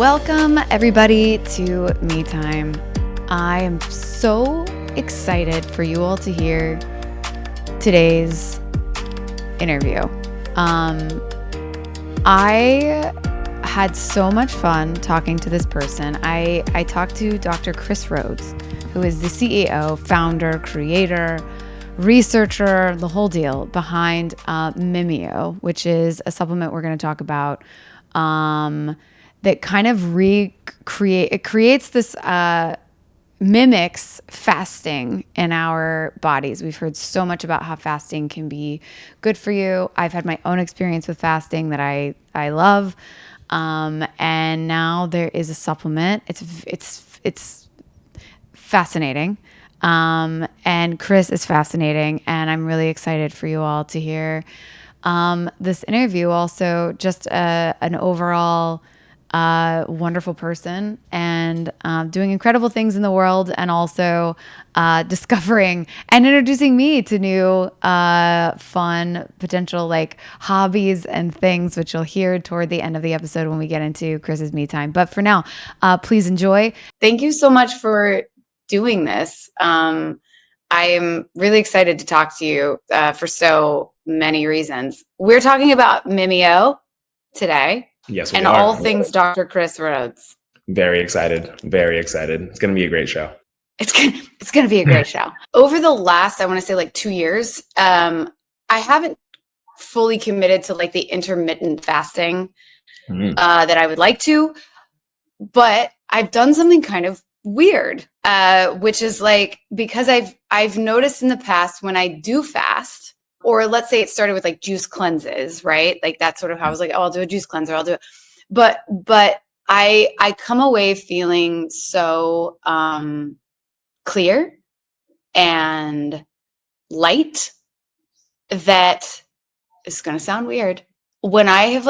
Welcome everybody to Me Time. I am so excited for you all to hear today's interview. I had so much fun talking to this person. I talked to Dr. Chris Rhodes, who is the CEO, founder, creator, researcher, the whole deal behind Mimio, which is a supplement we're going to talk about that kind of creates this, mimics fasting in our bodies. We've heard so much about how fasting can be good for you. I've had my own experience with fasting that I love. And now there is a supplement. It's fascinating. And Chris is fascinating. And I'm really excited for you all to hear this interview. Also, just an overall wonderful person and doing incredible things in the world, and also discovering and introducing me to new fun potential like hobbies and things, which you'll hear toward the end of the episode when we get into Chris's Me Time. But for now, please enjoy. Thank you so much for doing this. I am really excited to talk to you for so many reasons. We're talking about Mimio today. Yes, we and are. All things Dr. Chris Rhodes. Very excited. Very excited. It's going to be a great show. It's going to be a great show. Over the last, I want to say like 2 years, I haven't fully committed to like the intermittent fasting that I would like to, but I've done something kind of weird, which is like, because I've noticed in the past when I do fast, or let's say it started with like juice cleanses, right? Like that's sort of how I was like, oh, I'll do a juice cleanser. I'll do it. But I come away feeling so clear and light that it's going to sound weird. When I'm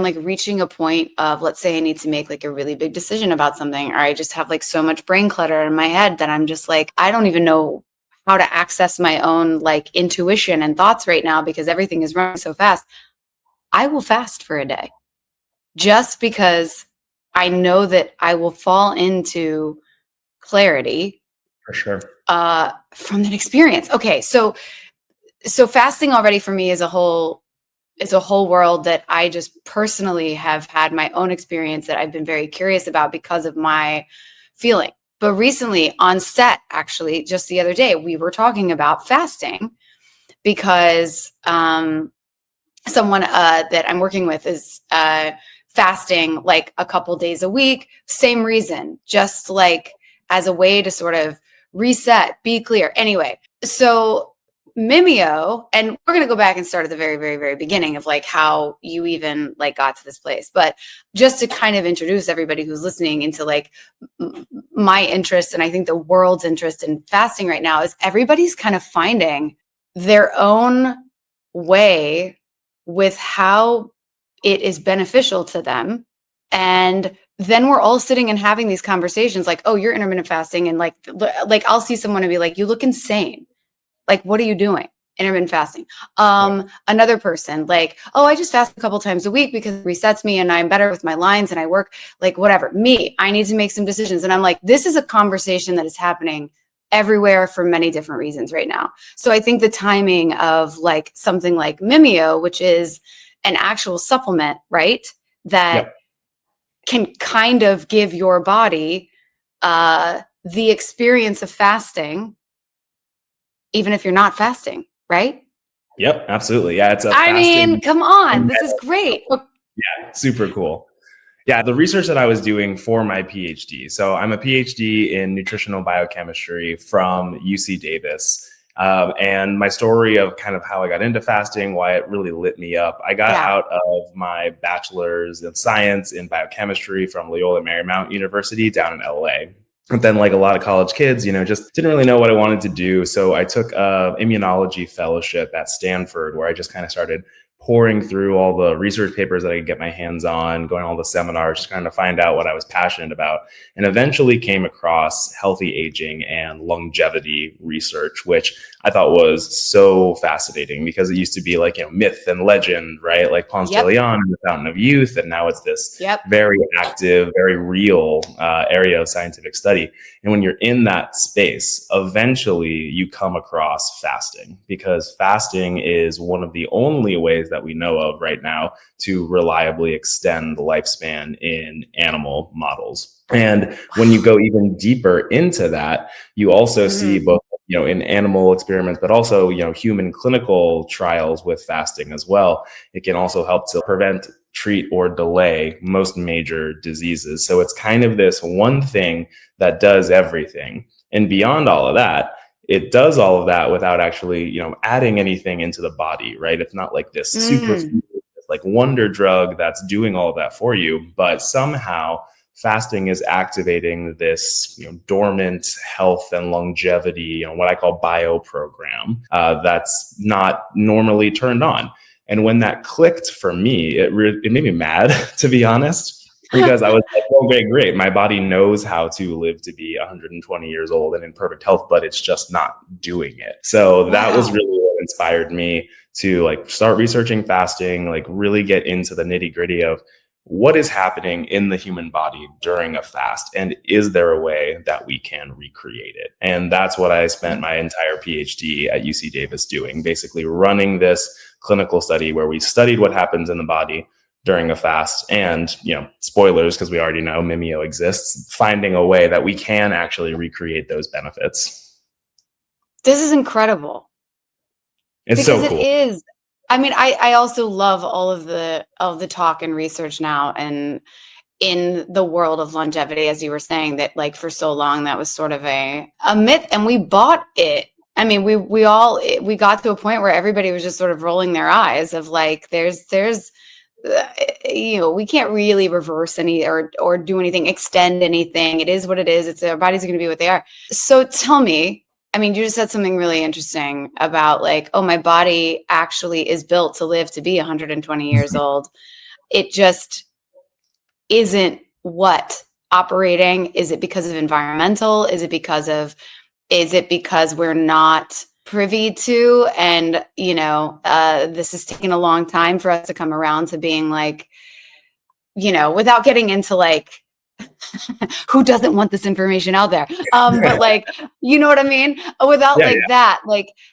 like reaching a point of, let's say I need to make like a really big decision about something, or I just have like so much brain clutter in my head that I'm just like, I don't even know how to access my own like intuition and thoughts right now because everything is running so fast. I will fast for a day just because I know that I will fall into clarity for sure from that experience. Okay. So fasting already for me is a whole world that I just personally have had my own experience that I've been very curious about because of my feeling. But recently on set, actually, just the other day, we were talking about fasting because someone that I'm working with is fasting like a couple days a week. Same reason, just like as a way to sort of reset, be clear. Anyway, so Mimio, and we're going to go back and start at the very, very, very beginning of like how you even like got to this place. But just to kind of introduce everybody who's listening into like my interest, and I think the world's interest in fasting right now, is everybody's kind of finding their own way with how it is beneficial to them. And then we're all sitting and having these conversations like, oh, you're intermittent fasting. And like I'll see someone and be like, you look insane. Like, what are you doing? Intermittent fasting. Another person like, oh, I just fast a couple times a week because it resets me and I'm better with my lines and I work like whatever. Me, I need to make some decisions. And I'm like, this is a conversation that is happening everywhere for many different reasons right now. So I think the timing of like something like Mimio, which is an actual supplement, right? That can kind of give your body the experience of fasting, even if you're not fasting, right? Yep, absolutely. Yeah, it's I mean, come on, this is great. Yeah, super cool. Yeah, the research that I was doing for my PhD. So I'm a PhD in nutritional biochemistry from UC Davis. And my story of kind of how I got into fasting, why it really lit me up. I got out of my bachelor's of science in biochemistry from Loyola Marymount University down in LA. But then like a lot of college kids, just didn't really know what I wanted to do. So I took a immunology fellowship at Stanford where I just kind of started pouring through all the research papers that I could get my hands on, going to all the seminars, just kind of find out what I was passionate about, and eventually came across healthy aging and longevity research, which I thought was so fascinating because it used to be like, myth and legend, right? Like Ponce de Leon and the Fountain of Youth. And now it's this very active, very real area of scientific study. And when you're in that space, eventually you come across fasting, because fasting is one of the only ways that we know of right now to reliably extend the lifespan in animal models. And when you go even deeper into that, you also see both, in animal experiments, but also, human clinical trials with fasting as well. It can also help to prevent, treat, or delay most major diseases. So it's kind of this one thing that does everything. And beyond all of that, it does all of that without actually, adding anything into the body, right? It's not like this super like wonder drug that's doing all of that for you, but somehow fasting is activating this, dormant health and longevity, what I call bio program, that's not normally turned on. And when that clicked for me, it made me mad, to be honest, because I was like, okay, great. My body knows how to live to be 120 years old and in perfect health, but it's just not doing it. So that was really what inspired me to start researching fasting, really get into the nitty gritty of what is happening in the human body during a fast, and is there a way that we can recreate it? And that's what I spent my entire PhD at UC Davis doing, basically running this clinical study where we studied what happens in the body during a fast, and, spoilers, because we already know Mimio exists, finding a way that we can actually recreate those benefits. This is incredible. It's because so cool. It is. I mean, I also love all of the talk and research now, and in the world of longevity, as you were saying, that for so long that was sort of a myth, and we bought it. I mean, we got to a point where everybody was just sort of rolling their eyes of there's we can't really reverse any or do anything, extend anything. It is what it is. It's our bodies are going to be what they are. So tell me, I mean, you just said something really interesting about my body actually is built to live to be 120 years old. It just isn't operating. Is it because of environmental? Is it because we're not privy to, and this is taking a long time for us to come around to being without getting into who doesn't want this information out there, but you know what I mean, without that,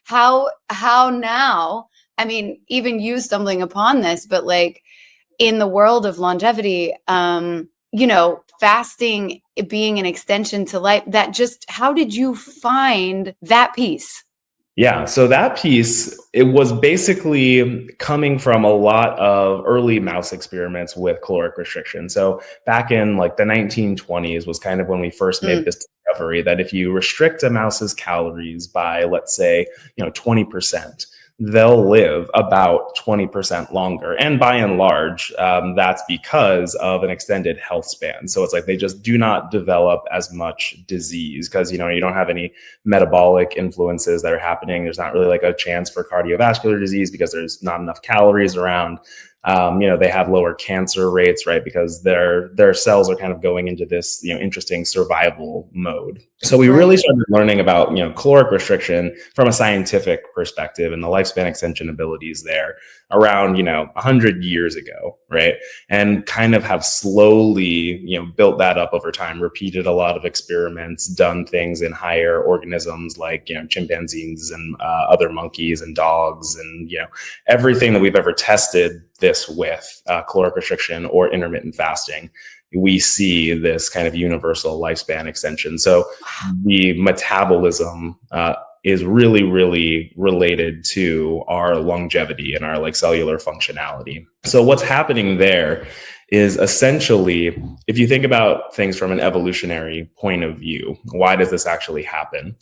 how now, I mean, even you stumbling upon this, but in the world of longevity, fasting being an extension to life, how did you find that piece? Yeah, so that piece, it was basically coming from a lot of early mouse experiments with caloric restriction. So back in the 1920s was kind of when we first made this discovery that if you restrict a mouse's calories by, let's say, 20%, they'll live about 20% longer. And by and large, that's because of an extended health span. So it's they just do not develop as much disease because, you don't have any metabolic influences that are happening. There's not really a chance for cardiovascular disease because there's not enough calories around. They have lower cancer rates, right? Because their cells are kind of going into this, interesting survival mode. So we really started learning about, caloric restriction from a scientific perspective and the lifespan extension abilities there around, 100 years ago, right? And kind of have slowly, built that up over time, repeated a lot of experiments, done things in higher organisms like, chimpanzees and other monkeys and dogs and, everything that we've ever tested this with, caloric restriction or intermittent fasting, we see this kind of universal lifespan extension. So the metabolism is really, really related to our longevity and our cellular functionality. So what's happening there is essentially, if you think about things from an evolutionary point of view, why does this actually happen?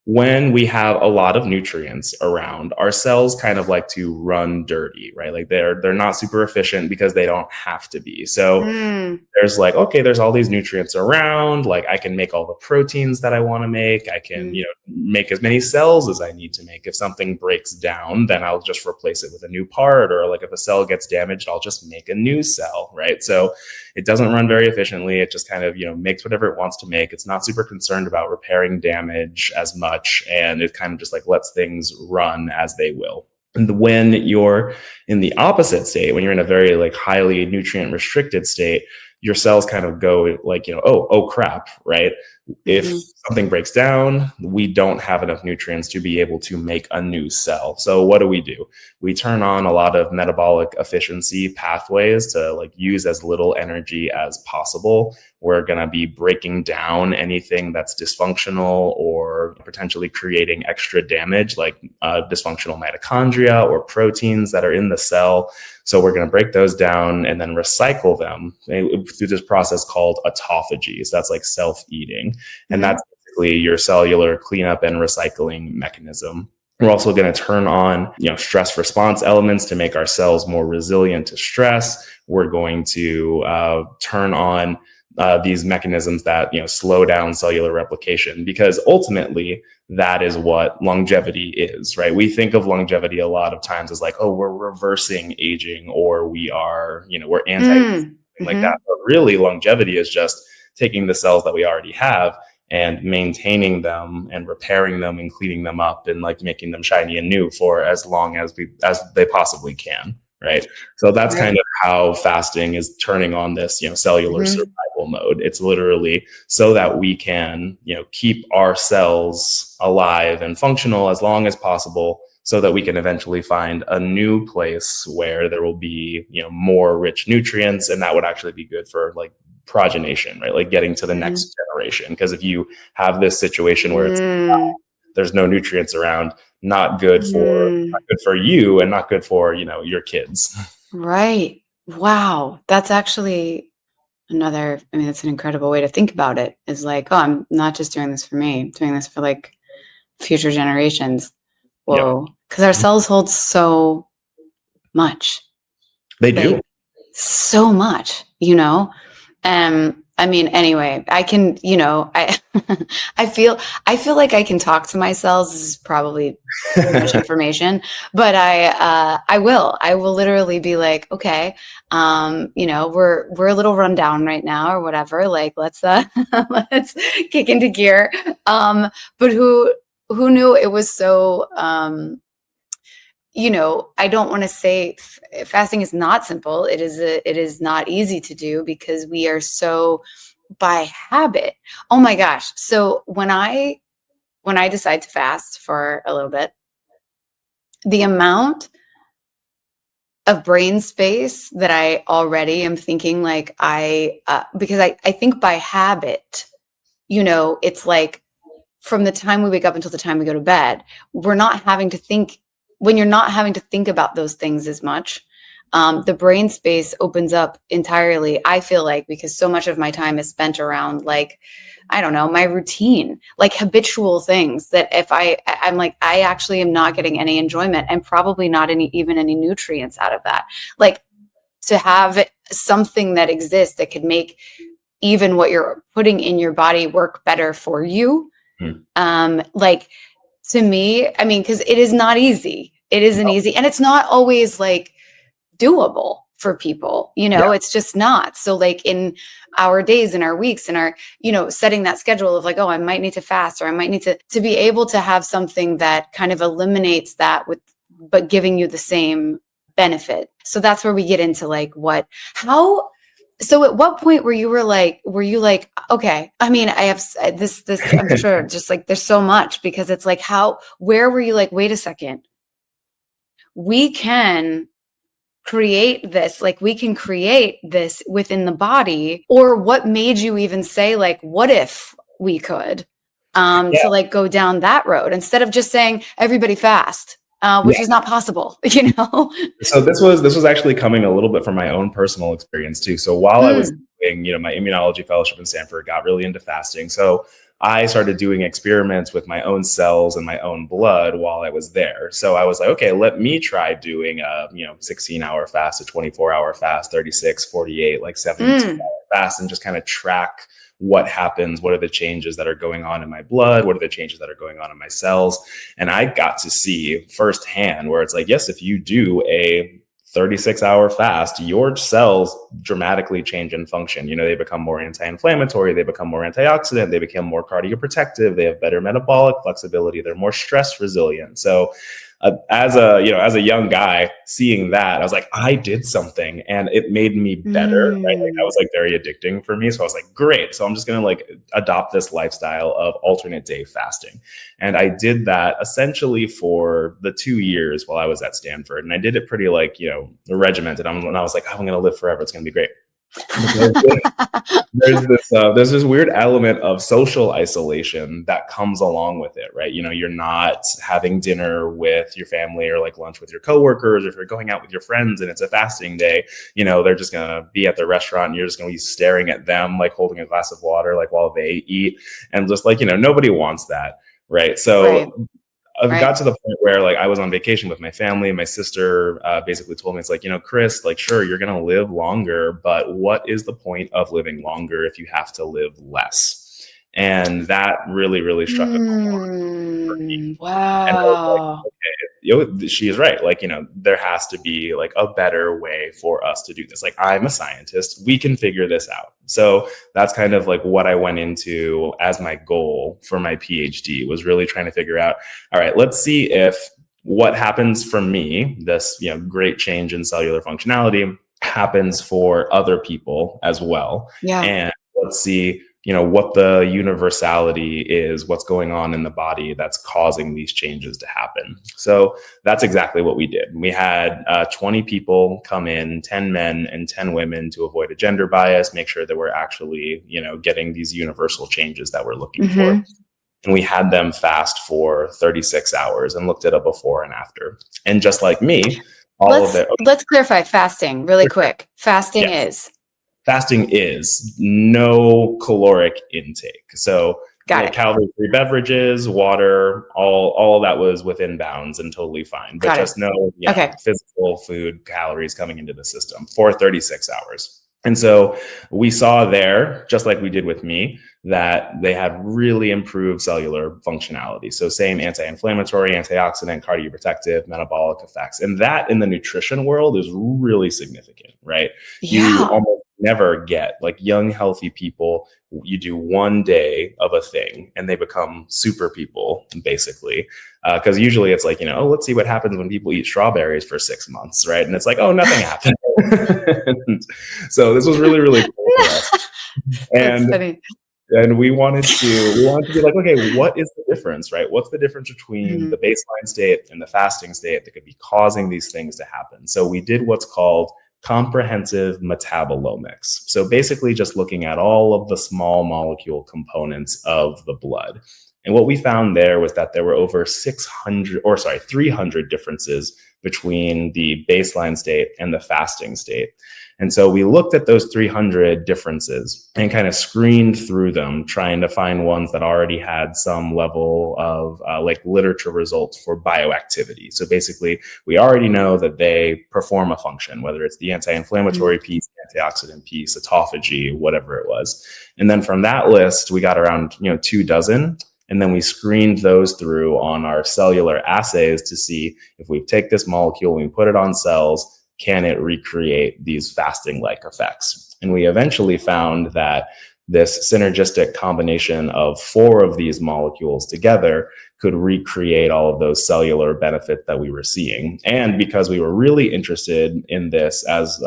when we have a lot of nutrients around, our cells kind of like to run dirty, right? Like they're not super efficient because they don't have to be. So Mm, there's like, okay, there's all these nutrients around. Like I can make all the proteins that I want to make. I can, mm, make as many cells as I need to make. If something breaks down, then I'll just replace it with a new part. Or like if a cell gets damaged, I'll just make a new cell, right? So it doesn't run very efficiently. It just kind of, makes whatever it wants to make. It's not super concerned about repairing damage as much. And it kind of just like lets things run as they will. And when you're in the opposite state, when you're in a very like highly nutrient restricted state, your cells kind of go like, oh crap, right? If mm-hmm, something breaks down, we don't have enough nutrients to be able to make a new cell. So what do? We turn on a lot of metabolic efficiency pathways to like use as little energy as possible. We're going to be breaking down anything that's dysfunctional or potentially creating extra damage, like dysfunctional mitochondria or proteins that are in the cell. So we're going to break those down and then recycle them through this process called autophagy. So that's like self-eating. And mm-hmm, that's basically your cellular cleanup and recycling mechanism. We're also going to turn on, stress response elements to make our cells more resilient to stress. We're going to turn on these mechanisms that slow down cellular replication, because ultimately that is what longevity is, right? We think of longevity a lot of times as like, oh, we're reversing aging, or we are, we're anti-aging, like mm-hmm. that. But really, longevity is just taking the cells that we already have and maintaining them and repairing them and cleaning them up and like making them shiny and new for as long as they possibly can. Right. So that's Right. kind of how fasting is turning on this, cellular Mm-hmm. survival mode. It's literally so that we can, keep our cells alive and functional as long as possible, so that we can eventually find a new place where there will be, more rich nutrients. And that would actually be good for like progenation, right? Like getting to the Mm-hmm. next generation. Because if you have this situation where there's no nutrients around, not good for you and not good for, your kids. Right. Wow. That's actually that's an incredible way to think about it. Is like, oh, I'm not just doing this for me, I'm doing this for like future generations. Yep. Whoa. Because our cells hold so much. They Like, do. so much, anyway, I can, I I feel like I can talk to my cells. This is probably too much information, but I will literally be like, okay, we're a little run down right now or whatever, like let's let's kick into gear. But who knew it was so I don't want to say fasting is not simple. It is not easy to do, because we are so by habit. Oh my gosh. So when I decide to fast for a little bit, the amount of brain space that I already am thinking, like because I think by habit, it's like from the time we wake up until the time we go to bed, we're not having to think. When you're not having to think about those things as much, the brain space opens up entirely, I feel like, because so much of my time is spent around, like, I don't know, my routine, like habitual things that if I'm like, I actually am not getting any enjoyment and probably not even any nutrients out of that. Like, to have something that exists that could make even what you're putting in your body work better for you. Like, to me, because it is not easy. It isn't easy. And it's not always like doable for people, Yeah. it's just not. So like in our days and our weeks and our, setting that schedule of like, oh, I might need to fast, or I might need to be able to have something that kind of eliminates that but giving you the same benefit. So that's where we get into like so at what point were you like, okay, I have this, I'm sure, just like there's so much, because it's like, where were you like, wait a second, we can create this within the body? Or what made you even say like, what if we could, to like go down that road instead of just saying everybody fast, which is not possible, So this was actually coming a little bit from my own personal experience too. So while I was doing, my immunology fellowship in Stanford, got really into fasting. So I started doing experiments with my own cells and my own blood while I was there. So I was like, okay, let me try doing a, 16-hour fast, a 24-hour fast, 36, 48, like 72-hour fast, and just kind of track what happens, what are the changes that are going on in my blood, what are the changes that are going on in my cells. And I got to see firsthand where it's like, yes, if you do a 36-hour fast, your cells dramatically change in function. They become more anti-inflammatory, they become more antioxidant, they become more cardioprotective, they have better metabolic flexibility, they're more stress resilient. So as a young guy seeing that, I was like, I did something, and it made me better. Right? Like, that was like very addicting for me. So I was like, great. So I'm just going to like adopt this lifestyle of alternate day fasting. And I did that essentially for the 2 years while I was at Stanford. And I did it pretty like, regimented. And I was like, oh, I'm going to live forever. It's going to be great. There's this weird element of social isolation that comes along with it, right? You're not having dinner with your family or like lunch with your coworkers, or if you're going out with your friends and it's a fasting day, they're just gonna be at the restaurant and you're just gonna be staring at them, like holding a glass of water, like while they eat, and just like, nobody wants that, right? So I got to the point where like I was on vacation with my family, and my sister basically told me, it's like, Chris, like, sure, you're going to live longer, but what is the point of living longer if you have to live less? And that really, really struck a chord for me. Wow. And I was like, okay, she is right. Like, there has to be like a better way for us to do this. Like, I'm a scientist. We can figure this out. So that's kind of like what I went into as my goal for my PhD, was really trying to figure out, all right, let's see if what happens for me, this, great change in cellular functionality, happens for other people as well. Yeah. And let's see, what the universality is, what's going on in the body that's causing these changes to happen. So that's exactly what we did. We had 20 people come in, 10 men and 10 women, to avoid a gender bias, make sure that we're actually, getting these universal changes that we're looking for. And we had them fast for 36 hours and looked at a before and after. And just like me, let's clarify fasting really quick. Fasting is? Fasting is no caloric intake. So calorie-free beverages, water, all of that was within bounds and totally fine. But just no physical food calories coming into the system for 36 hours. And so we saw there, just like we did with me, that they had really improved cellular functionality. So same anti-inflammatory, antioxidant, cardioprotective, metabolic effects. And that in the nutrition world is really significant, right? Yeah. You almost never get like young, healthy people. You do one day of a thing and they become super people, basically. Because usually it's like, let's see what happens when people eat strawberries for 6 months, right? And it's like, oh, nothing happened. So this was really, really cool for us. That's funny. And we wanted to be like, okay, what is the difference, right? What's the difference between the baseline state and the fasting state that could be causing these things to happen? So we did what's called comprehensive metabolomics. So basically just looking at all of the small molecule components of the blood. And what we found there was that there were over 300 differences between the baseline state and the fasting state. And so we looked at those 300 differences and kind of screened through them, trying to find ones that already had some level of like literature results for bioactivity. So basically, we already know that they perform a function, whether it's the anti-inflammatory piece, antioxidant piece, autophagy, whatever it was. And then from that list, we got around 24. And then we screened those through on our cellular assays to see if we take this molecule and we put it on cells, can it recreate these fasting-like effects? And we eventually found that this synergistic combination of 4 of these molecules together could recreate all of those cellular benefits that we were seeing. And because we were really interested in this as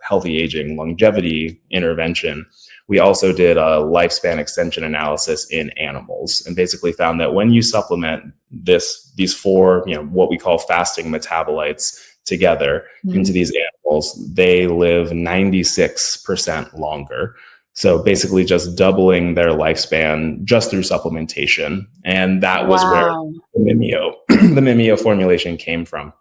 healthy aging longevity intervention, we also did a lifespan extension analysis in animals and basically found that when you supplement these 4, what we call fasting metabolites together into these animals, they live 96% longer. So basically just doubling their lifespan just through supplementation. And that was where the Mimio formulation came from.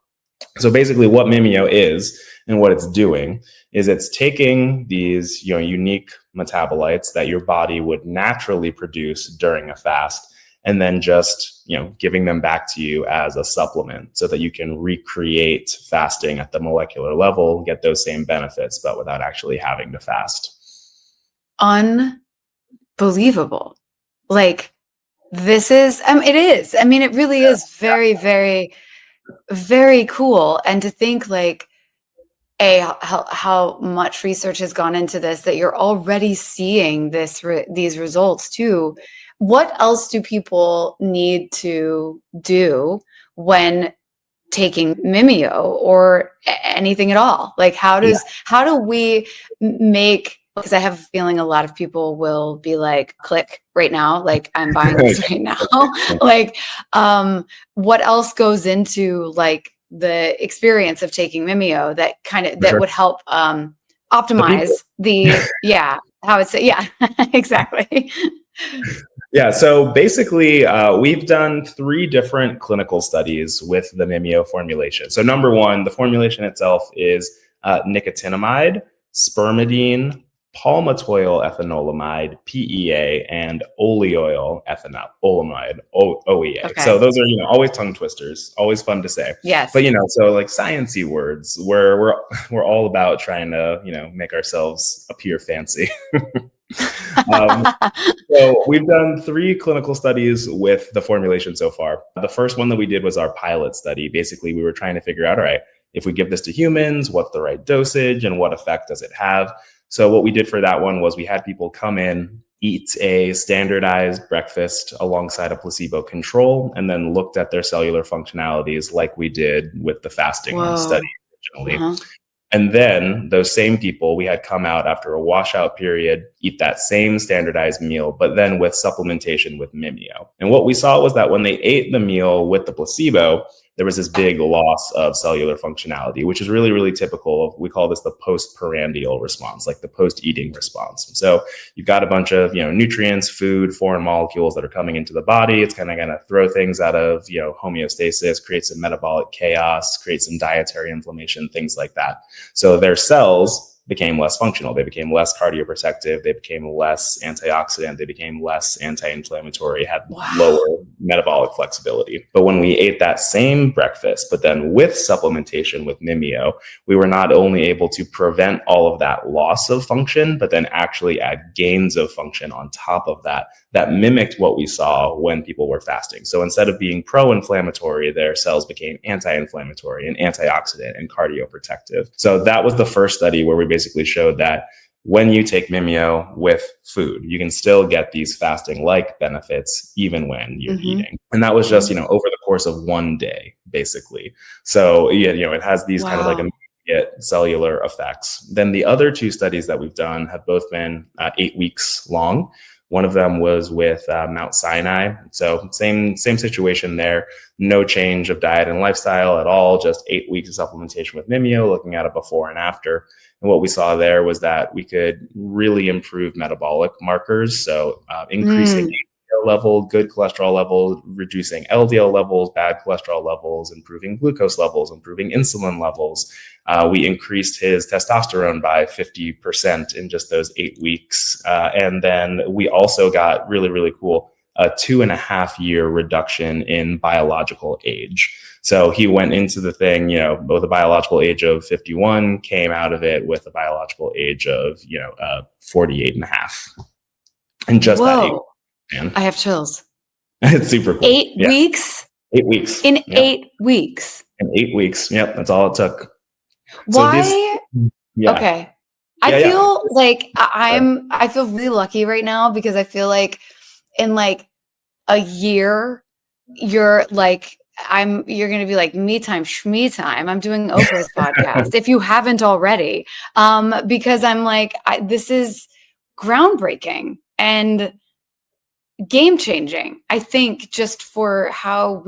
So basically what Mimio is and what it's doing is it's taking these, unique metabolites that your body would naturally produce during a fast, and then just, giving them back to you as a supplement so that you can recreate fasting at the molecular level, get those same benefits, but without actually having to fast. Unbelievable. Like, this is, it is. I mean, it really is very, very, very cool. And to think like, how much research has gone into this, that you're already seeing these results too. What else do people need to do when taking Mimio or anything at all? Like, how do we make, because I have a feeling a lot of people will be like, click right now, like I'm buying this right now. Like, what else goes into like the experience of taking Mimio that would help optimize how it's exactly. Yeah, so basically, we've done 3 different clinical studies with the Mimio formulation. So number 1, the formulation itself is nicotinamide, spermidine, palmitoyl ethanolamide, PEA, and oleoyl ethanolamide, OEA. Okay. So those are, always tongue twisters, always fun to say. Yes. But, so like sciencey words where we're all about trying to, make ourselves appear fancy. So we've done 3 clinical studies with the formulation so far. The first one that we did was our pilot study. Basically, we were trying to figure out, all right, if we give this to humans, what's the right dosage and what effect does it have? So what we did for that one was we had people come in, eat a standardized breakfast alongside a placebo control, and then looked at their cellular functionalities like we did with the fasting study originally. Uh-huh. And then those same people, we had come out after a washout period, eat that same standardized meal, but then with supplementation with Mimio. And what we saw was that when they ate the meal with the placebo, there was this big loss of cellular functionality, which is really, really typical. We call this the post-prandial response, like the post-eating response. So you've got a bunch of, nutrients, food, foreign molecules that are coming into the body. It's kind of going to throw things out of, homeostasis, create some metabolic chaos, create some dietary inflammation, things like that. So their cells became less functional. They became less cardioprotective. They became less antioxidant. They became less anti-inflammatory, had lower metabolic flexibility. But when we ate that same breakfast, but then with supplementation with Mimio, we were not only able to prevent all of that loss of function, but then actually add gains of function on top of that mimicked what we saw when people were fasting. So instead of being pro-inflammatory, their cells became anti-inflammatory and antioxidant and cardioprotective. So that was the first study where we basically showed that when you take Mimio with food, you can still get these fasting-like benefits even when you're eating. And that was just, over the course of one day, basically. So, it has these kind of like immediate cellular effects. Then the other 2 studies that we've done have both been 8 weeks long. One of them was with Mount Sinai. So same situation there. No change of diet and lifestyle at all, just 8 weeks of supplementation with Mimio, looking at a before and after. And what we saw there was that we could really improve metabolic markers. So increasing HDL level, good cholesterol level, reducing LDL levels, bad cholesterol levels, improving glucose levels, improving insulin levels. We increased his testosterone by 50% in just those 8 weeks. And then we also got really, really cool, a 2.5-year reduction in biological age. So he went into the thing, with a biological age of 51, came out of it with a biological age of, 48 and a half. And just that 8 weeks, man. I have chills. It's super cool. 8 weeks? 8 weeks. In 8 weeks. In 8 weeks. Yep. That's all it took. Why? So okay. I feel like I feel really lucky right now because I feel like in like a year, you're like, you're going to be like me time, shme time. I'm doing Oprah's podcast. If you haven't already, because I'm like, this is groundbreaking and game changing. I think just for how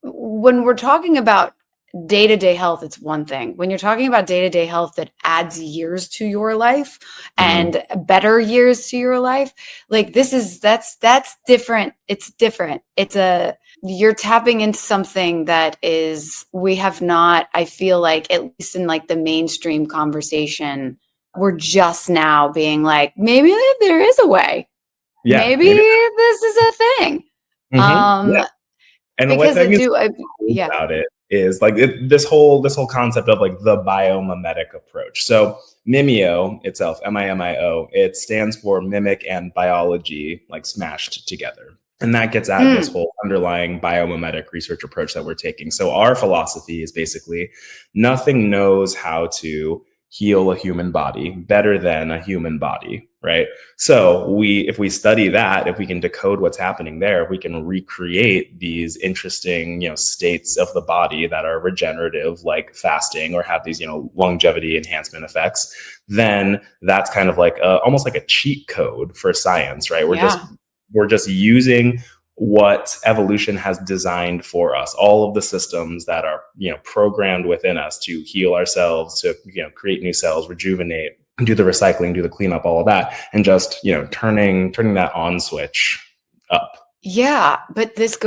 when we're talking about day-to-day health, it's one thing. When you're talking about day-to-day health that adds years to your life and better years to your life, like that's different. It's different. It's you're tapping into something that we have not, I feel like, at least in like the mainstream conversation, we're just now being like, maybe there is a way. Yeah, Maybe maybe. this is a thing. Yeah. And what Because I think is cool yeah. about it is like this whole concept of like the biomimetic approach. So Mimio itself, MIMIO, it stands for mimic and biology like smashed together. And that gets at this whole underlying biomimetic research approach that we're taking. So our philosophy is basically nothing knows how to heal a human body better than a human body, right? So if we study that, if we can decode what's happening there, we can recreate these interesting, states of the body that are regenerative, like fasting, or have these, longevity enhancement effects. Then that's kind of like almost like a cheat code for science, right? We're just using what evolution has designed for us, all of the systems that are, programmed within us to heal ourselves, to, create new cells, rejuvenate, do the recycling, do the cleanup, all of that, and just, turning that on switch up. Yeah, but it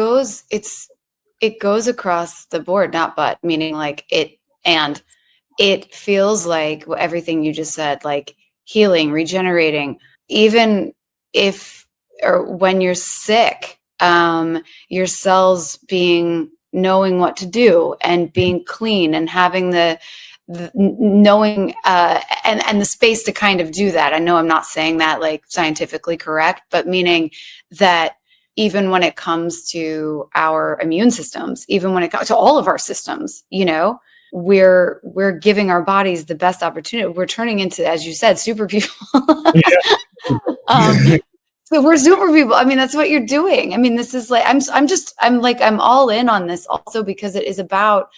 goes across the board, not but, meaning like and it feels like everything you just said, like healing, regenerating, even if or when you're sick, your cells knowing what to do and being clean and having the knowing and the space to kind of do that. I know I'm not saying that like scientifically correct, but meaning that even when it comes to our immune systems, even when it comes to all of our systems, we're giving our bodies the best opportunity. We're turning into, as you said, super people. So we're super people. I mean, that's what you're doing. I mean, this is like, I'm all in on this also because it is about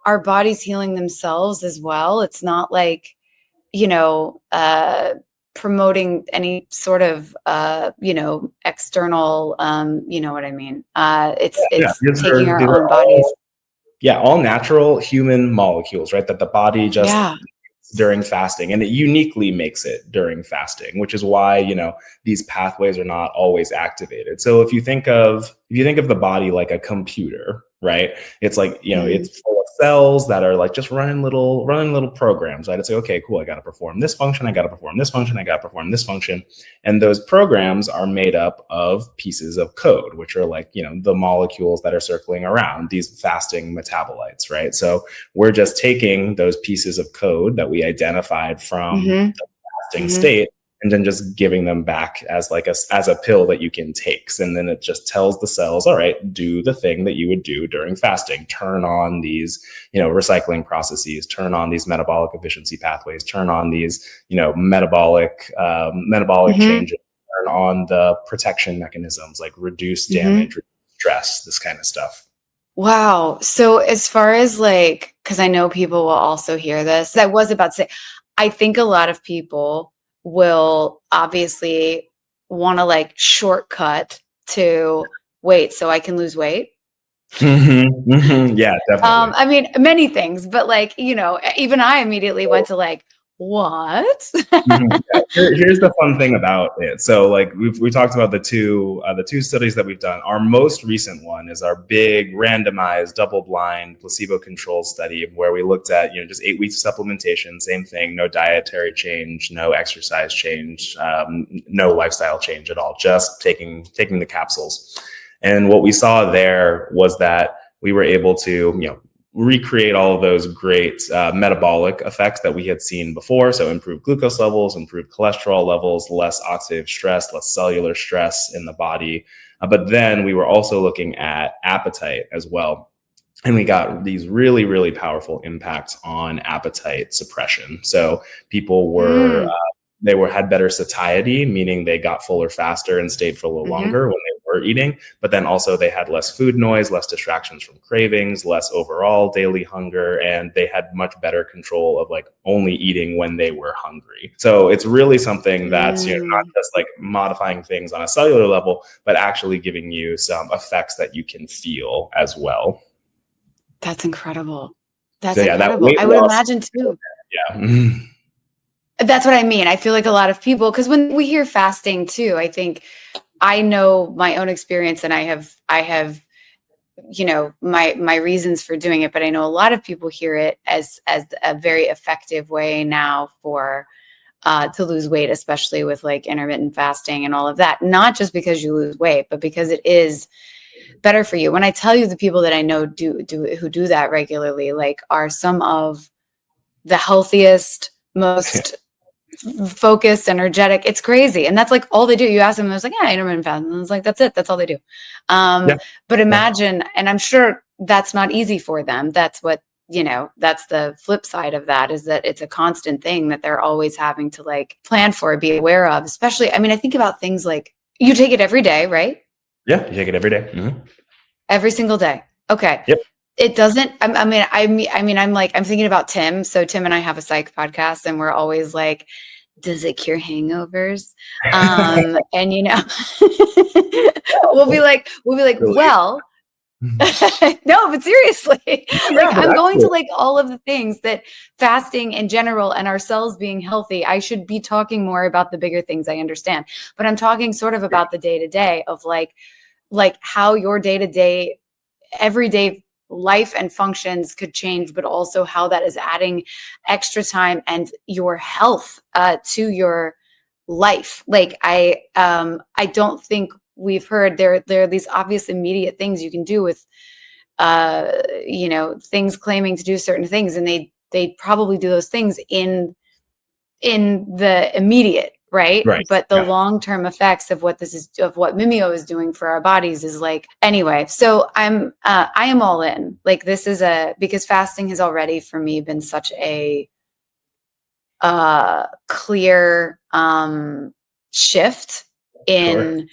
our bodies healing themselves as well. It's not like, promoting any sort of, external, you know what I mean? It's taking our own bodies. All natural human molecules, right? That the body just during fasting, and it uniquely makes it during fasting, which is why, these pathways are not always activated. So if you think of the body like a computer, right? It's like, it's full of cells that are like just running little programs, right? It's like, okay, cool. I got to perform this function. I got to perform this function. I got to perform this function. And those programs are made up of pieces of code, which are like, the molecules that are circling around these fasting metabolites, right? So we're just taking those pieces of code that we identified from the fasting state, and then just giving them back as like as a pill that you can take. And then it just tells the cells, all right, do the thing that you would do during fasting. Turn on these, recycling processes, turn on these metabolic efficiency pathways, turn on these, metabolic changes, turn on the protection mechanisms, like reduce damage, reduce stress, this kind of stuff. Wow. So as far as like, because I know people will also hear this, I was about to say, I think a lot of people will obviously want to like shortcut to wait, so I can lose weight. Yeah, definitely. I mean, many things, but like, even I immediately went to like, what? Here's the fun thing about it. So like we talked about the two studies that we've done. Our most recent one is our big randomized double-blind placebo-controlled study where we looked at just 8 weeks of supplementation, same thing, no dietary change, no exercise change, no lifestyle change at all, just taking the capsules. And what we saw there was that we were able to recreate all of those great metabolic effects that we had seen before. So improved glucose levels, improved cholesterol levels, less oxidative stress, less cellular stress in the body. But then we were also looking at appetite as well. And we got these really, really powerful impacts on appetite suppression. So people were, had better satiety, meaning they got fuller faster and stayed for a little longer when they were eating. But then also they had less food noise, less distractions from cravings, less overall daily hunger, and they had much better control of like only eating when they were hungry. So it's really something that's not just like modifying things on a cellular level, but actually giving you some effects that you can feel as well. That's incredible. That's incredible. I would imagine too. Yeah. That's what I mean. I feel like a lot of people, because when we hear fasting too, I think I know my own experience, and I have my reasons for doing it, but I know a lot of people hear it as a very effective way now for to lose weight, especially with like intermittent fasting and all of that. Not just because you lose weight, but because it is better for you. When I tell you the people that I know who do that regularly, like are some of the healthiest, most focused, energetic. It's crazy. And that's like all they do. You ask them, I was like, yeah, intermittent fasting. And it's like, that's it. That's all they do. Yeah. But imagine, and I'm sure that's not easy for them. That's what, that's the flip side of that, is that it's a constant thing that they're always having to like plan for, be aware of, especially, I mean, I think about things like you take it every day, right? Yeah. You take it every day. Mm-hmm. Every single day. Okay. Yep. It doesn't, I'm thinking about Tim. So Tim and I have a psych podcast, and we're always like, does it cure hangovers? And we'll be like, really? Well, no, but seriously, like I'm going to like all of the things that fasting in general and our cells being healthy. I should be talking more about the bigger things, I understand, but I'm talking sort of about the day to day of like how your day to day, everyday life and functions could change, but also how that is adding extra time and your health to your life. Like I don't think we've heard there are these obvious immediate things you can do with things claiming to do certain things, and they probably do those things in the immediate, right? But the long-term effects of what Mimio is doing for our bodies is like, anyway, so I am all in. Like this is because fasting has already for me been such a clear shift in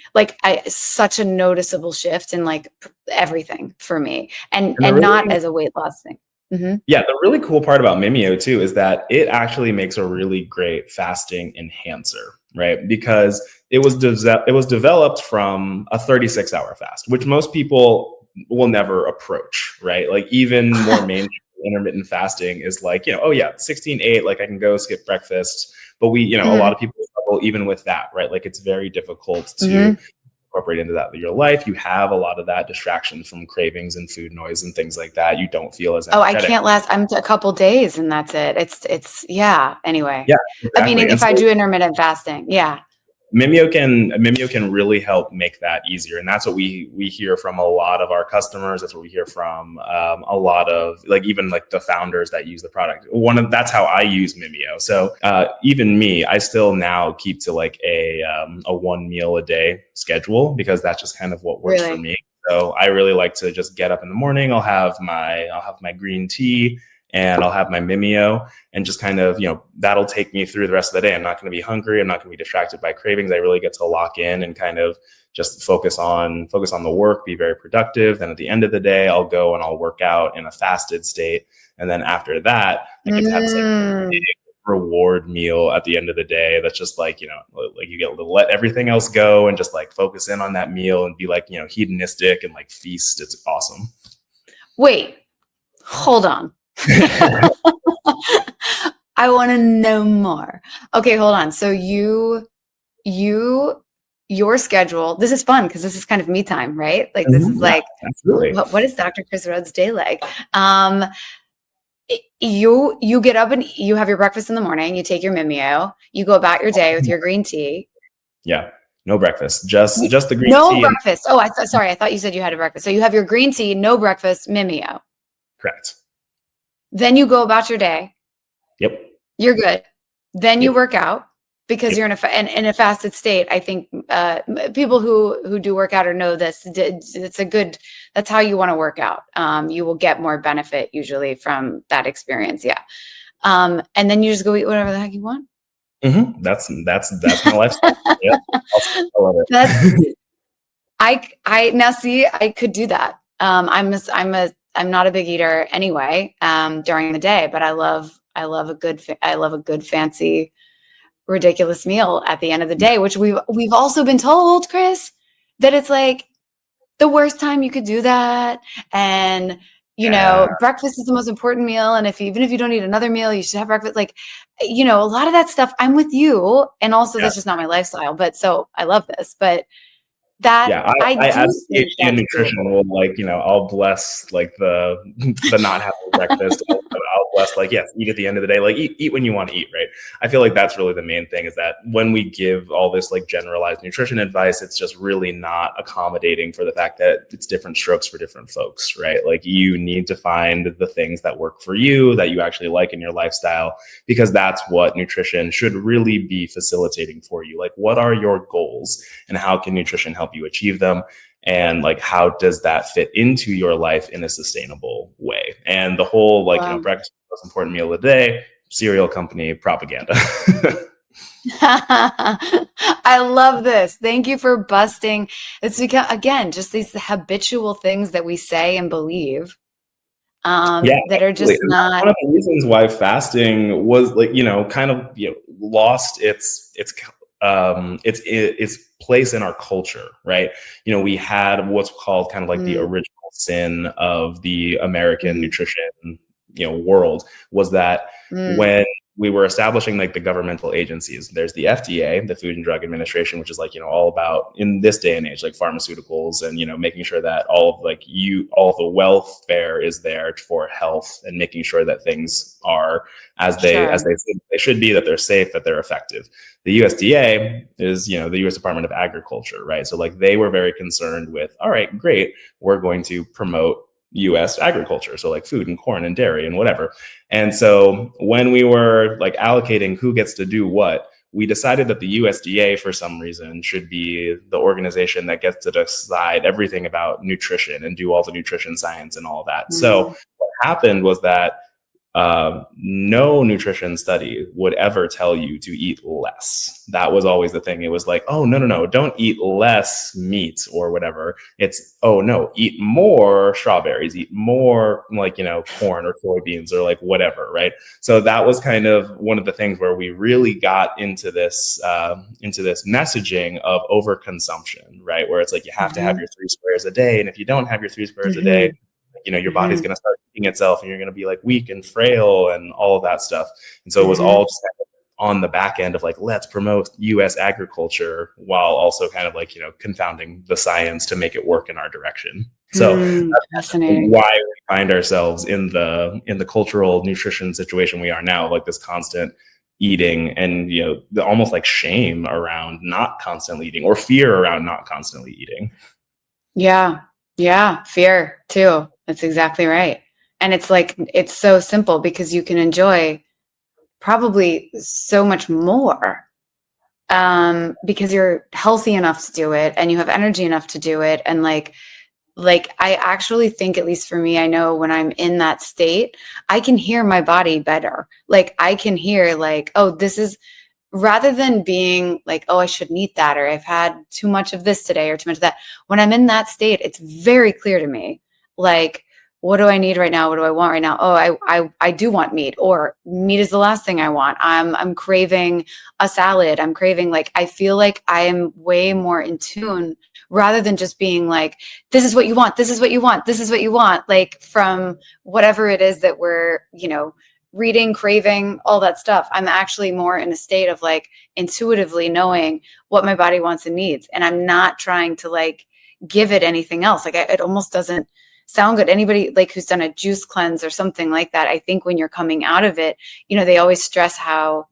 such a noticeable shift in like everything for me, and not as a weight loss thing. Mm-hmm. Yeah, the really cool part about Mimio too is that it actually makes a really great fasting enhancer, right? Because it was developed from a 36-hour fast, which most people will never approach, right? Like even more mainstream intermittent fasting is like, 16-8, like I can go skip breakfast, but we, a lot of people struggle even with that, right? Like it's very difficult to incorporate into that your life. You have a lot of that distraction from cravings and food noise and things like that. You don't feel as energetic. I can't last. I'm a couple days and that's it. It's yeah. Anyway, yeah. Exactly. I mean, if I do intermittent fasting, yeah. Mimio can really help make that easier, and that's what we hear from a lot of our customers. That's what we hear from a lot of even the founders that use the product. That's how I use Mimio. So even me, I still now keep to like a 1 meal a day schedule, because that's just kind of what works for me. So I really like to just get up in the morning. I'll have my green tea, and I'll have my Mimio, and just kind of, that'll take me through the rest of the day. I'm not going to be hungry. I'm not going to be distracted by cravings. I really get to lock in and kind of just focus on the work, be very productive. Then at the end of the day, I'll go and I'll work out in a fasted state. And then after that, I get to have this big reward meal at the end of the day. That's just you get to let everything else go and just focus in on that meal and be hedonistic and feast. It's awesome. Wait, hold on. I want to know more. Okay, hold on. So your schedule, this is fun because this is kind of me time, right? Like this is absolutely. What is Dr. Chris Rhodes' day like? You get up and you have your breakfast in the morning, you take your Mimio, you go about your day with your green tea. Yeah. No breakfast, just the green tea. No breakfast. Oh, sorry. I thought you said you had a breakfast. So you have your green tea, no breakfast, Mimio. Correct. Then you go about your day. Yep. You're good. Then you work out because you're in a fasted state. I think people who do work out or know this, that's how you want to work out. You will get more benefit usually from that experience. Yeah. And then you just go eat whatever the heck you want. Mm-hmm. That's my lifestyle. Yeah. I love it. Now see, I could do that. I'm not a big eater anyway, during the day, but I love a good fancy, ridiculous meal at the end of the day, which we've also been told, Chris, that it's like the worst time you could do that. And, breakfast is the most important meal. And even if you don't eat another meal, you should have breakfast. A lot of that stuff, I'm with you. And also that's just not my lifestyle. But so I love this, but That Yeah, I I do as a think PhD in that's nutrition doable. will like, I'll bless like the not having breakfast. I'll bless like, yes, eat at the end of the day, like eat when you want to eat, right? I feel like that's really the main thing, is that when we give all this like generalized nutrition advice, it's just really not accommodating for the fact that it's different strokes for different folks, right? Like you need to find the things that work for you, that you actually like in your lifestyle, because that's what nutrition should really be facilitating for you. Like, what are your goals and how can nutrition help you achieve them? And like, how does that fit into your life in a sustainable way? And the whole like, Wow. breakfast is the most important meal of the day, cereal company propaganda. I love this. Thank you for busting. It's because, again, just these habitual things that we say and believe, Yeah, that are absolutely. just And that's not. one of the reasons why fasting was like, kind of, lost its place in our culture, right? We had what's called kind of like the Mm, original sin of the American mhm, nutrition, world, was that mm, when we were establishing like the governmental agencies, there's the FDA, the Food and Drug Administration, which is like, all about, in this day and age, like pharmaceuticals, and, making sure that all of the welfare is there for health, and making sure that things are as sure. they should be, that they're safe, that they're effective. The USDA is, the US Department of Agriculture, right? So like they were very concerned with, all right, great, we're going to promote US agriculture. So like food and corn and dairy and whatever. And so when we were like allocating who gets to do what, we decided that the USDA, for some reason, should be the organization that gets to decide everything about nutrition and do all the nutrition science and all that. So Mm, what happened was that no nutrition study would ever tell you to eat less. That was always the thing. It was like, oh, no, no, no, don't eat less meat or whatever. It's, oh, no, eat more strawberries, eat more like, corn or soybeans or like whatever, right? So that was kind of one of the things where we really got into this messaging of overconsumption, right? Where it's like, you have to have mhm, your 3 squares a day. And if you don't have your 3 squares a day, mhm, your body's mhm, going to start eating itself, and you're going to be like weak and frail and all of that stuff. And so it was mhm, all just kind of on the back end of like, let's promote US agriculture while also kind of like, confounding the science to make it work in our direction. So mm, that's fascinating. why we find ourselves in the cultural nutrition situation we are now, like this constant eating, and the almost like shame around not constantly eating, or fear around not constantly eating. Yeah. Yeah. Fear too. That's exactly right. And it's like, it's so simple because you can enjoy probably so much more, because you're healthy enough to do it and you have energy enough to do it. And like I actually think, at least for me, I know when I'm in that state, I can hear my body better. Like I can hear like, oh, this is, rather than being like, oh, I shouldn't eat that, or I've had too much of this today or too much of that. When I'm in that state, it's very clear to me, like, what do I need right now? What do I want right now? Oh, I do want meat, or meat is the last thing I want. I'm craving a salad. I'm craving, like, I feel like I am way more in tune, rather than just being like, this is what you want. This is what you want. This is what you want. Like from whatever it is that we're, reading, craving, all that stuff. I'm actually more in a state of like intuitively knowing what my body wants and needs. And I'm not trying to like give it anything else. Like it almost doesn't sound good. Anybody like who's done a juice cleanse or something like that, I think when you're coming out of it, they always stress how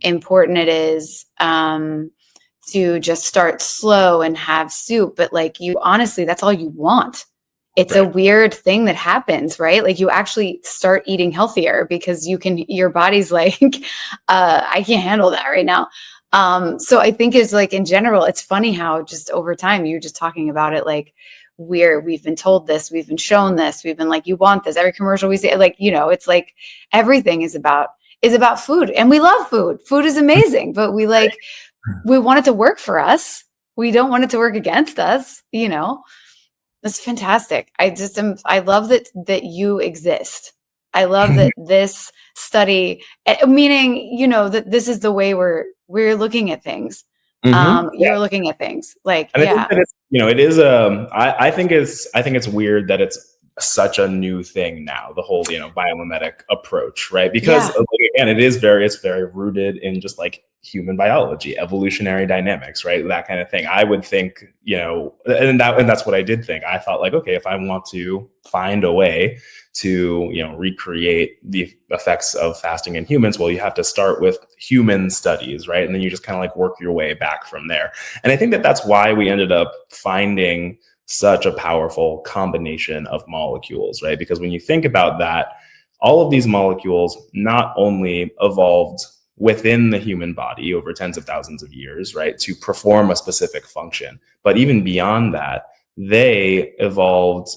important it is, to just start slow and have soup. But like you honestly, that's all you want. It's a Right. weird thing that happens, right? Like you actually start eating healthier because your body's like, I can't handle that right now. So I think it's like in general, it's funny how just over time, you're just talking about it, like we've been told this, we've been shown this, we've been like, you want this, every commercial we see, like, it's like everything is about food, and we love food. Food is amazing, but we want it to work for us. We don't want it to work against us. That's fantastic. I love that you exist. I love that this study, meaning, that this is the way we're looking at things. Mm-hmm. You're looking at things like, And I think yeah, that it's, it is, I think it's weird that it's such a new thing now, the whole, biomimetic approach, right? Because yeah, like, again, it's very rooted in just like human biology, evolutionary dynamics, right? That kind of thing. I would think, and that's what I did think. I thought like, okay, if I want to find a way to, recreate the effects of fasting in humans, well, you have to start with human studies, right? And then you just kind of like work your way back from there. And I think that that's why we ended up finding such a powerful combination of molecules, right? Because when you think about that, all of these molecules not only evolved within the human body over tens of thousands of years, right, to perform a specific function, but even beyond that, they evolved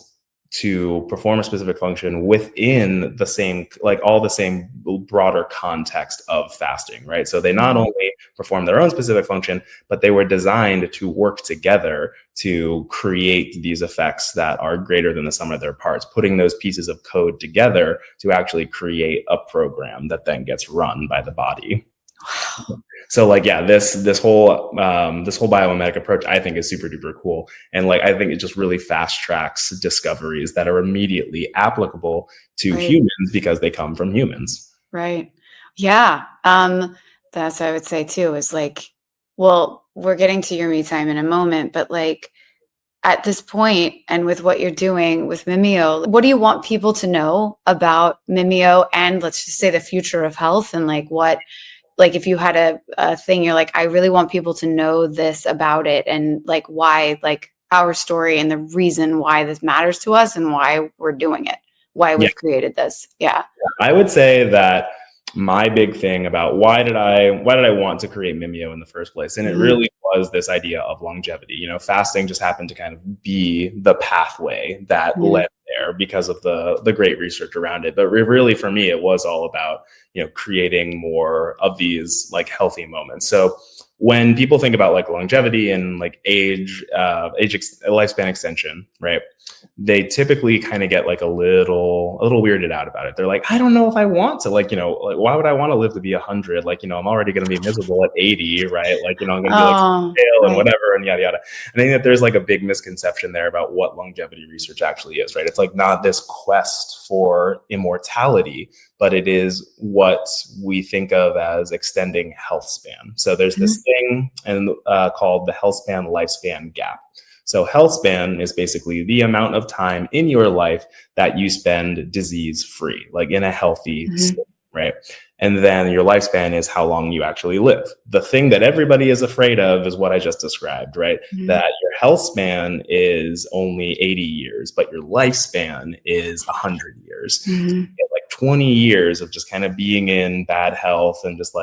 to perform a specific function within the same, like all the same broader context of fasting, right? So they not only perform their own specific function, but they were designed to work together to create these effects that are greater than the sum of their parts, putting those pieces of code together to actually create a program that then gets run by the body. Wow. So like, yeah, this whole biomimetic approach, I think, is super duper cool. And like, I think it just really fast tracks discoveries that are immediately applicable to humans because they come from humans. Right. Yeah. That's what I would say too, is like, well, we're getting to your me time in a moment, but like at this point and with what you're doing with Mimio, what do you want people to know about Mimio and let's just say the future of health and like what, like if you had a thing, you're like, I really want people to know this about it and like why, like our story and the reason why this matters to us and why we're doing it, why we've created this. Yeah. I would say that my big thing about why did I want to create Mimio in the first place, and it really was this idea of longevity. Fasting just happened to kind of be the pathway that led there because of the great research around it. But really, for me, it was all about creating more of these like healthy moments. So when people think about like longevity and like lifespan extension, right? They typically kind of get like a little weirded out about it. They're like, I don't know if I want to, like, like, why would I want to live to be 100? Like, I'm already going to be miserable at 80, right? Like, I'm going to be like stale and whatever and yada, yada. And I think that there's like a big misconception there about what longevity research actually is, right? It's like not this quest for immortality, but it is what we think of as extending health span. So there's this thing called the health span lifespan gap. So health span is basically the amount of time in your life that you spend disease free, like in a healthy state, right? And then your lifespan is how long you actually live. The thing that everybody is afraid of is what I just described, right? That your health span is only 80 years, but your lifespan is 100 years. Like 20 years of just kind of being in bad health and just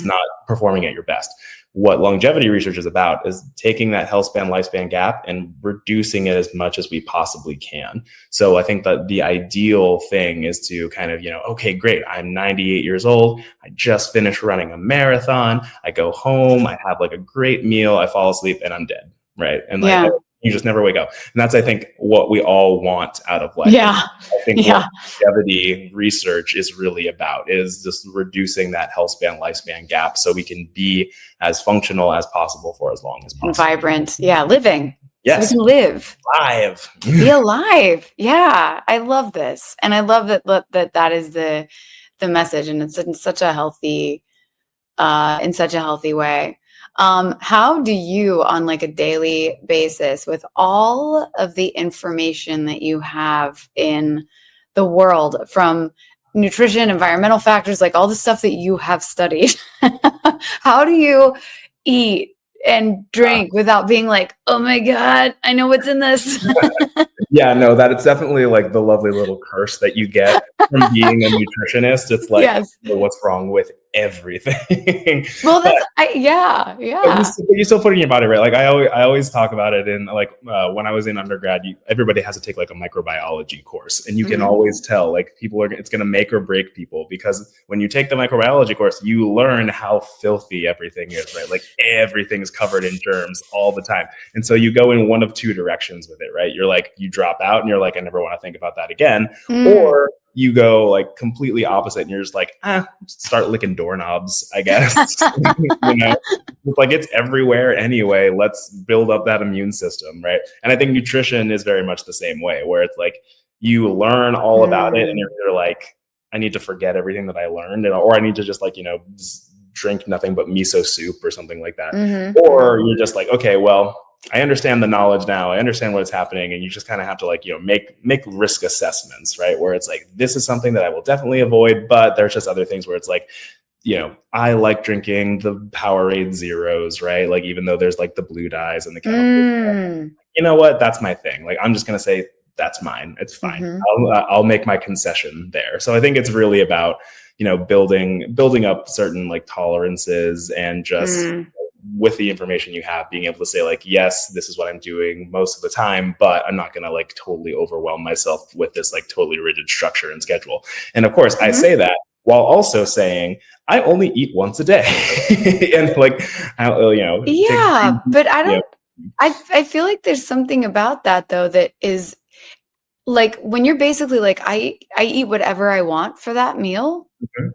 not performing at your best. What longevity research is about is taking that health span lifespan gap and reducing it as much as we possibly can. So I think that the ideal thing is to kind of, okay, great. I'm 98 years old. I just finished running a marathon. I go home. I have like a great meal. I fall asleep and I'm dead. Right. And like, you just never wake up. And that's, I think, what we all want out of life. Yeah. I think what longevity research is really about is just reducing that health span lifespan gap so we can be as functional as possible for as long as possible. And vibrant. Yeah. Living. Yes. So we can live. Alive. Be alive. Yeah. I love this. And I love that is the message. And it's in such a healthy way. How do you, on like a daily basis, with all of the information that you have in the world from nutrition, environmental factors, like all the stuff that you have studied, how do you eat and drink without being like, oh my God, I know what's in this? Yeah, no, that it's definitely like the lovely little curse that you get from being a nutritionist. It's like, what's wrong with everything? Well, that's yeah. But you still put it in your body, right? Like I always talk about it in like when I was in undergrad, everybody has to take like a microbiology course, and you can always tell like it's going to make or break people, because when you take the microbiology course, you learn how filthy everything is, right? Like everything's covered in germs all the time, and so you go in one of two directions with it, right? You're like, you drop out and you're like, I never want to think about that again, or you go like completely opposite and you're just like, start licking doorknobs, I guess. It's like it's everywhere anyway. Let's build up that immune system, right? And I think nutrition is very much the same way, where it's like you learn all about it and you're like, I need to forget everything that I learned, or I need to just like, drink nothing but miso soup or something like that. Mm-hmm. Or you're just like, okay, well, I understand the knowledge now. I understand what's happening. And you just kind of have to like, make risk assessments, right? Where it's like, this is something that I will definitely avoid, but there's just other things where it's like, I like drinking the Powerade Zeros, right? Like, even though there's like the blue dyes and the chemicals, you know what? That's my thing. Like, I'm just going to say that's mine. It's fine. Mm-hmm. I'll make my concession there. So I think it's really about, building up certain like tolerances and just with the information you have, being able to say like, yes, this is what I'm doing most of the time, but I'm not going to like totally overwhelm myself with this like totally rigid structure and schedule. And of course, I say that while also saying I only eat once a day. And like, Yeah, but I you know, don't, I feel like there's something about that though that is like when you're basically like, I eat whatever I want for that meal.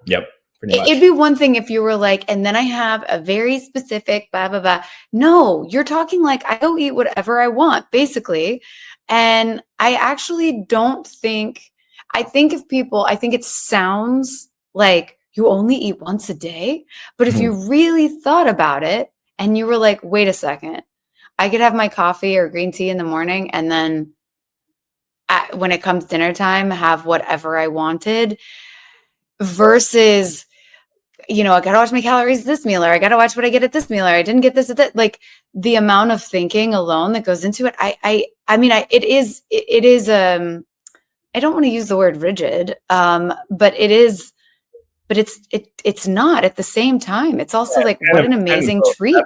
Yep. Pretty much. It'd be one thing if you were like, and then I have a very specific blah, blah, blah. No, you're talking like I go eat whatever I want, basically. And I actually don't think, I think it sounds like you only eat once a day. But if you really thought about it and you were like, wait a second, I could have my coffee or green tea in the morning and then when it comes dinner time, have whatever I wanted versus I got to watch my calories this meal, or I got to watch what I get at this meal, or I didn't get this at that. Like the amount of thinking alone that goes into it. It is, I don't want to use the word rigid, but it is, but it's not at the same time. It's also like, what an amazing treat.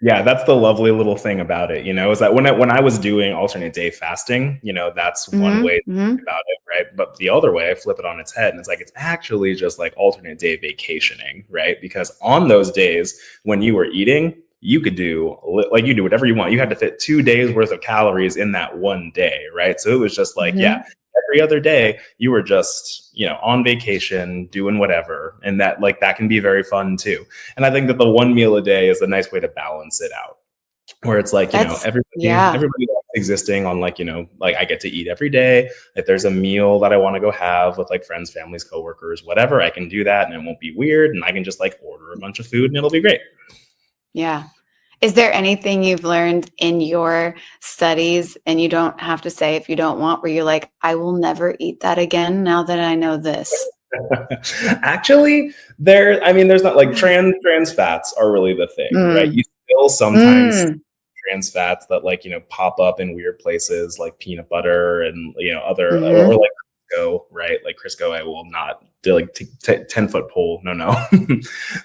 Yeah, that's the lovely little thing about it, is that when I was doing alternate day fasting, that's one way to think about it, right? But the other way, I flip it on its head, and it's like, it's actually just like alternate day vacationing, right? Because on those days when you were eating, you could do whatever you want. You had to fit 2 days worth of calories in that one day, right? So it was just like, every other day you were just, on vacation doing whatever. And that can be very fun too. And I think that the one meal a day is a nice way to balance it out, where it's like, everybody existing on like, I get to eat every day. If there's a meal that I want to go have with like friends, families, coworkers, whatever, I can do that and it won't be weird. And I can just like order a bunch of food and it'll be great. Yeah. Is there anything you've learned in your studies, and you don't have to say if you don't want, where you're like, I will never eat that again now that I know this? Actually, there's not like trans fats are really the thing, right? You still sometimes trans fats that like, pop up in weird places like peanut butter and, other, or like Crisco, right? Like Crisco, I will not do like 10-foot pole. No.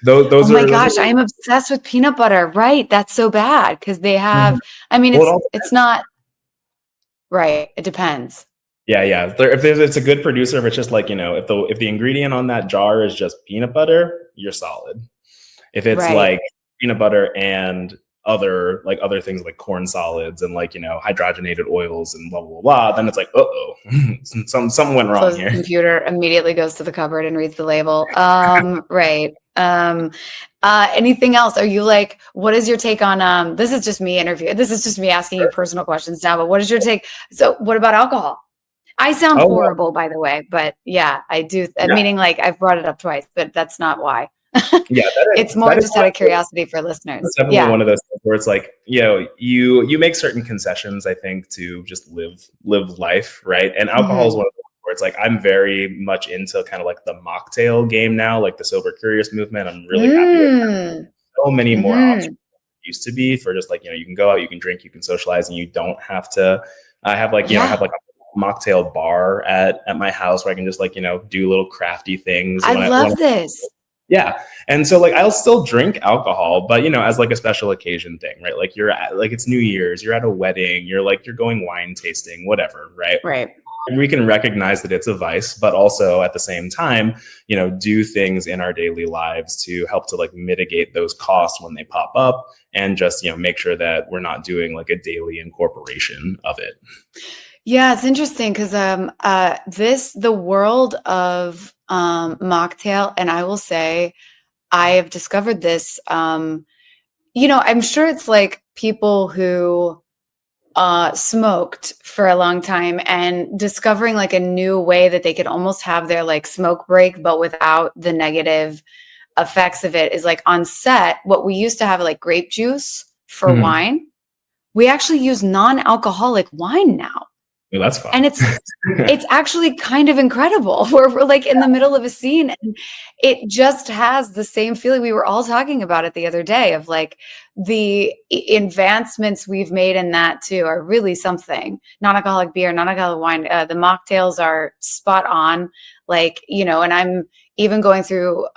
those oh my are, gosh, I am obsessed with peanut butter. Right. That's so bad because they have, it's not right. It depends. Yeah. If it's a good producer, if it's just like, if the ingredient on that jar is just peanut butter, you're solid. If it's like peanut butter and other things like corn solids and like, hydrogenated oils and blah, blah, blah, then it's like, something went wrong here. The computer immediately goes to the cupboard and reads the label. Right. Anything else? Are you like, what is your take on, this is just me asking you personal questions now, but what is your take? So what about alcohol? I sound horrible, by the way, but yeah, I do. Meaning like I've brought it up twice, but that's not why. It's more just out of curiosity for listeners. It's definitely one of those things where it's like, you make certain concessions, I think, to just live life, right? And alcohol is one of those where it's like, I'm very much into kind of like the mocktail game now, like the sober curious movement. I'm really happy with that. So many more options than there used to be for just like, you can go out, you can drink, you can socialize, and you don't have to. I have like, I have like a mocktail bar at my house where I can just like, do little crafty things. I love this. Yeah. And so like, I'll still drink alcohol, but as like a special occasion thing, right? Like you're at, like, it's New Year's, you're at a wedding, you're going wine tasting, whatever. Right. Right. And we can recognize that it's a vice, but also at the same time, do things in our daily lives to help to like mitigate those costs when they pop up, and just, make sure that we're not doing like a daily incorporation of it. Yeah, it's interesting because the world of mocktail, and I will say I have discovered this. I'm sure it's like people who smoked for a long time and discovering like a new way that they could almost have their like smoke break, but without the negative effects of it is like on set, what we used to have like grape juice for Mhm. wine, we actually use non-alcoholic wine now. Well, that's fun. And it's actually kind of incredible. We're like in the middle of a scene and it just has the same feeling. We were all talking about it the other day of like the advancements we've made in that too are really something. Non-alcoholic beer, non-alcoholic wine, the mocktails are spot on. Like, you know, and I'm even going through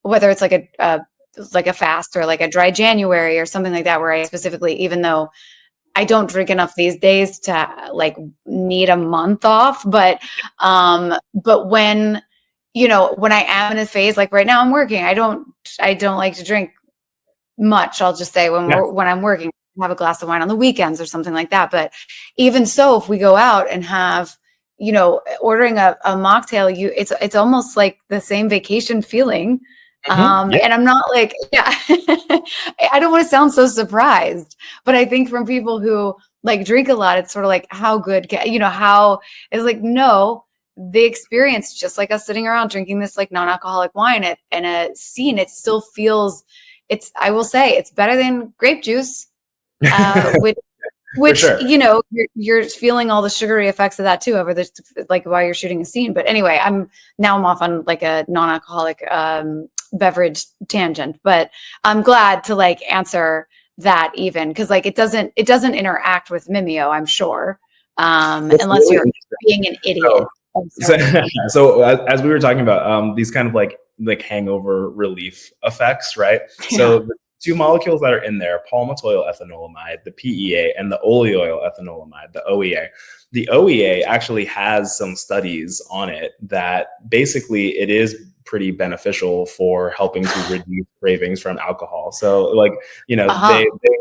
whether it's like a fast or like a dry January or something like that, where I specifically, even though I don't drink enough these days to like need a month off, but when, you know, when I am in a phase, like right now I'm working, I don't like to drink much. I'll just say Yeah. when I'm working, have a glass of wine on the weekends or something like that. But even so, if we go out and have, you know, ordering a mocktail, it's almost like the same vacation feeling. Yeah. And I'm not like, yeah, I don't want to sound so surprised, but I think from people who like drink a lot, it's sort of like, how good you know, how it's like, no, the experience, just like us sitting around drinking this like non-alcoholic wine in a scene, it still feels, I will say it's better than grape juice, which sure. you know, you're feeling all the sugary effects of that too over this, like while you're shooting a scene. But anyway, I'm off on like a non-alcoholic beverage tangent, but I'm glad to like answer that, even because like it doesn't interact with Mimio, I'm sure, unless really you're being an idiot. So as we were talking about these kind of like hangover relief effects, right? Yeah. So the two molecules that are in there, palmitoyl ethanolamide, the PEA, and the oleoyl ethanolamide, the OEA. The OEA actually has some studies on it that basically it is pretty beneficial for helping to reduce cravings from alcohol. So like, you know,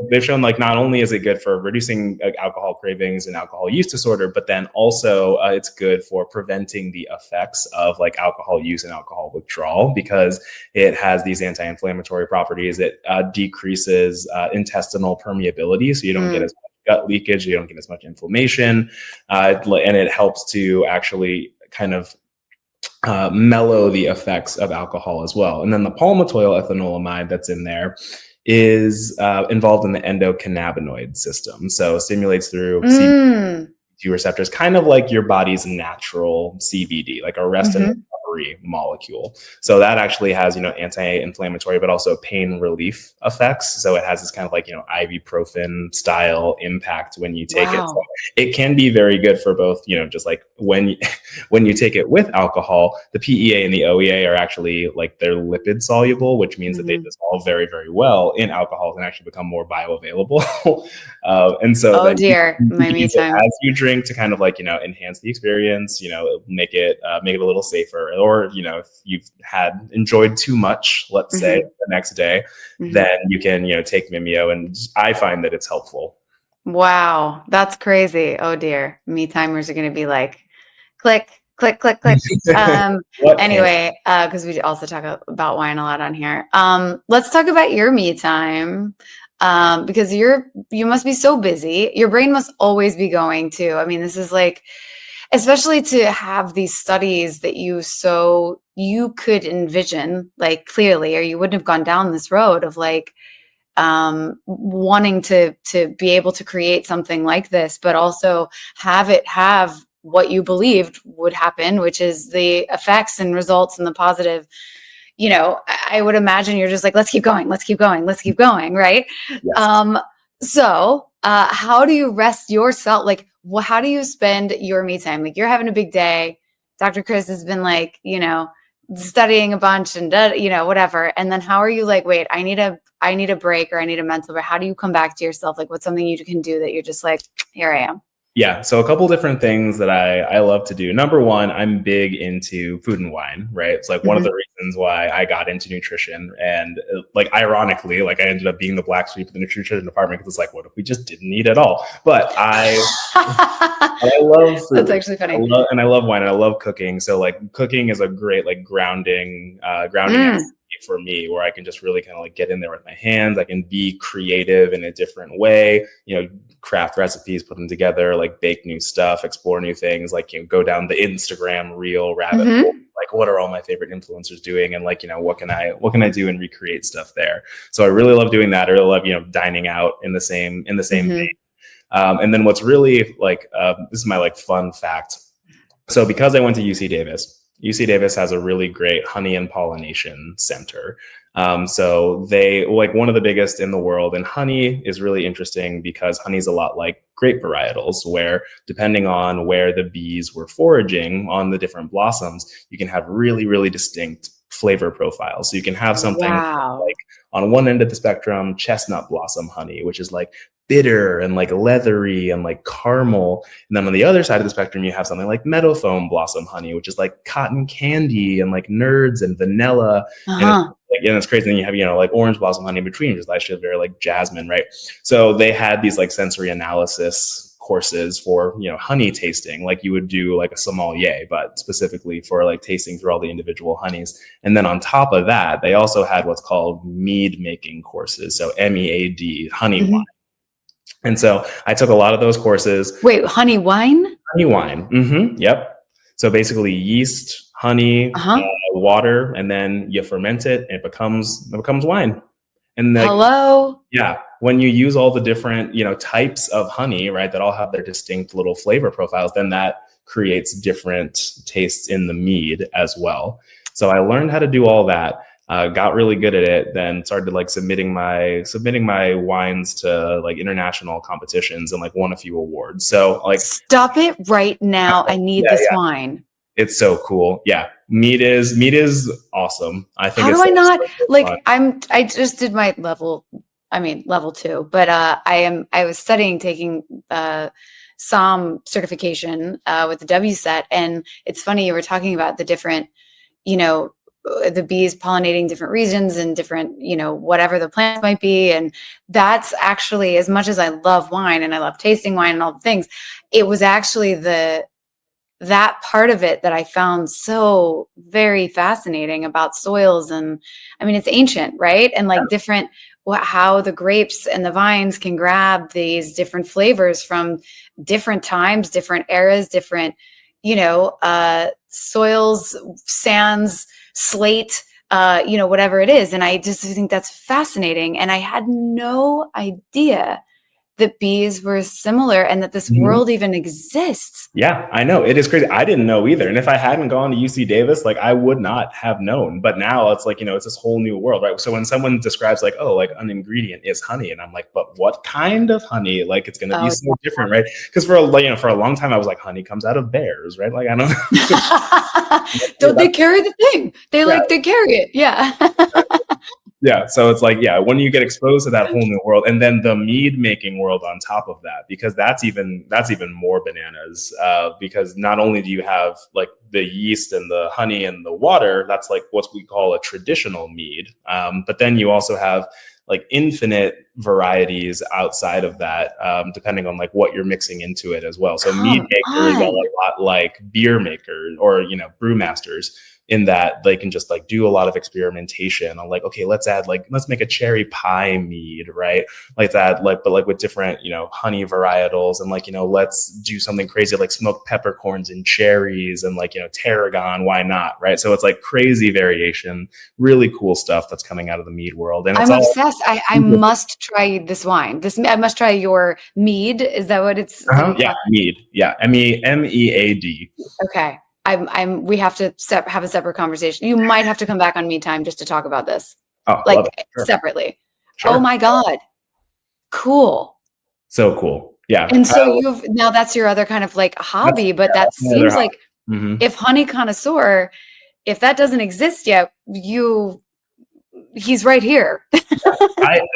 they've shown like not only is it good for reducing alcohol cravings and alcohol use disorder, but then also it's good for preventing the effects of like alcohol use and alcohol withdrawal, because it has these anti-inflammatory properties. It decreases intestinal permeability, so you don't get as much gut leakage, you don't get as much inflammation, and it helps to actually kind of mellow the effects of alcohol as well. And then the palmitoyl ethanolamide that's in there is involved in the endocannabinoid system. So stimulates through CB2 receptors, kind of like your body's natural CBD, like a rest and recovery molecule. So that actually has, you know, anti-inflammatory, but also pain relief effects. So it has this kind of like, you know, ibuprofen style impact when you take it. So it can be very good for both, you know, just like when you take it with alcohol. The PEA and the OEA are actually like, they're lipid soluble, which means that they dissolve very, very well in alcohol and actually become more bioavailable. And so oh dear, my me time. As you drink to kind of like, you know, enhance the experience, you know, make it a little safer. Or, you know, if you've enjoyed too much, let's say the next day, then you can, you know, take Mimio, and I find that it's helpful. Wow, that's crazy. Oh dear, me timers are going to be like, click, click, click, click. Anyway, because we also talk about wine a lot on here. Let's talk about your me time. Because you must be so busy. Your brain must always be going too. I mean, this is like, especially to have these studies that you could envision like clearly, or you wouldn't have gone down this road of like wanting to be able to create something like this, but also have what you believed would happen, which is the effects and results and the positive. You know, I would imagine you're just like, let's keep going, let's keep going, let's keep going, right? Yes. So how do you rest yourself? Like, how do you spend your me time? Like, you're having a big day. Dr. Chris has been like, you know, studying a bunch and, you know, whatever. And then how are you like, wait, I need a break, or I need a mental break. How do you come back to yourself? Like, what's something you can do that you're just like, here I am? Yeah. So a couple different things that I love to do. Number one, I'm big into food and wine, right? It's like one of the reasons why I got into nutrition. And like, ironically, like I ended up being the black sheep of the nutrition department, because it's like, what if we just didn't eat at all? But I love food. That's actually funny. I love wine, and I love cooking. So like cooking is a great like grounding activity for me, where I can just really kind of like get in there with my hands. I can be creative in a different way, you know, craft recipes, put them together, like bake new stuff, explore new things, like, you know, go down the Instagram reel rabbit hole, like like, what are all my favorite influencers doing? And like, what can I do and recreate stuff there? So I really love doing that. I really love, dining out in the same vein. And then what's really like, this is my like fun fact. So because I went to UC Davis has a really great honey and pollination center. So they like one of the biggest in the world, and honey is really interesting because honey is a lot like grape varietals, where depending on where the bees were foraging on the different blossoms, you can have really, really distinct flavor profiles. So you can have something like on one end of the spectrum, chestnut blossom honey, which is like bitter and like leathery and like caramel. And then on the other side of the spectrum, you have something like meadow foam blossom honey, which is like cotton candy and like nerds and vanilla. And it's crazy. Then you have, like orange blossom honey in between, which is actually very like jasmine, right? So they had these like sensory analysis courses for, honey tasting, like you would do like a sommelier, but specifically for like tasting through all the individual honeys. And then on top of that, they also had what's called mead making courses. So MEAD, honey wine. And so I took a lot of those courses. Wait, honey wine? Honey wine. Yep. So basically yeast, honey, water, and then you ferment it and it becomes wine. And when you use all the different, types of honey, right, that all have their distinct little flavor profiles, then that creates different tastes in the mead as well. So I learned how to do all that. Got really good at it, then started like submitting my wines to like international competitions and like won a few awards. So like, stop it right now. I need this wine. It's so cool. Yeah. Mead is awesome. I think. How do I not like, I just did my level 2, but I was studying taking SOM certification with the WSET. And it's funny, you were talking about the different, the bees pollinating different regions and different, whatever the plants might be. And that's actually, as much as I love wine and I love tasting wine and all the things, it was actually that part of it that I found so very fascinating about soils. And it's ancient, right? And like different, how the grapes and the vines can grab these different flavors from different times, different eras, different, soils, sands, slate, whatever it is. And I just think that's fascinating. And I had no idea that bees were similar and that this world even exists. Yeah, I know. It is crazy. I didn't know either. And if I hadn't gone to UC Davis, like I would not have known. But now it's like, it's this whole new world, right? So when someone describes like, oh, like an ingredient is honey, and I'm like, but what kind of honey? Like it's going to be so different, right? Because for a long time I was like, honey comes out of bears, right? Like I don't Don't they carry the thing? They carry it. Yeah. Yeah. So it's like, when you get exposed to that whole new world, and then the mead making world on top of that, because that's even more bananas, because not only do you have like the yeast and the honey and the water, that's like what we call a traditional mead. But then you also have like infinite varieties outside of that, depending on like what you're mixing into it as well. So mead makers are a lot like beer makers or, brewmasters, in that they can just like do a lot of experimentation on like, okay, let's make a cherry pie mead, right? Like that, but with different, honey varietals, and like, let's do something crazy like smoked peppercorns and cherries and like, tarragon, why not? Right. So it's like crazy variation, really cool stuff that's coming out of the mead world. And I'm obsessed. I must try this wine. I must try your mead. Is that what it's? Yeah. Mead. Yeah. MEAD. Okay. We have to have a separate conversation. You might have to come back on Me Time just to talk about this. Oh, like separately. Sure. Oh my God. Cool. So cool. Yeah. And so now that's your other kind of like hobby, but that seems like if honey connoisseur, if that doesn't exist yet, he's right here.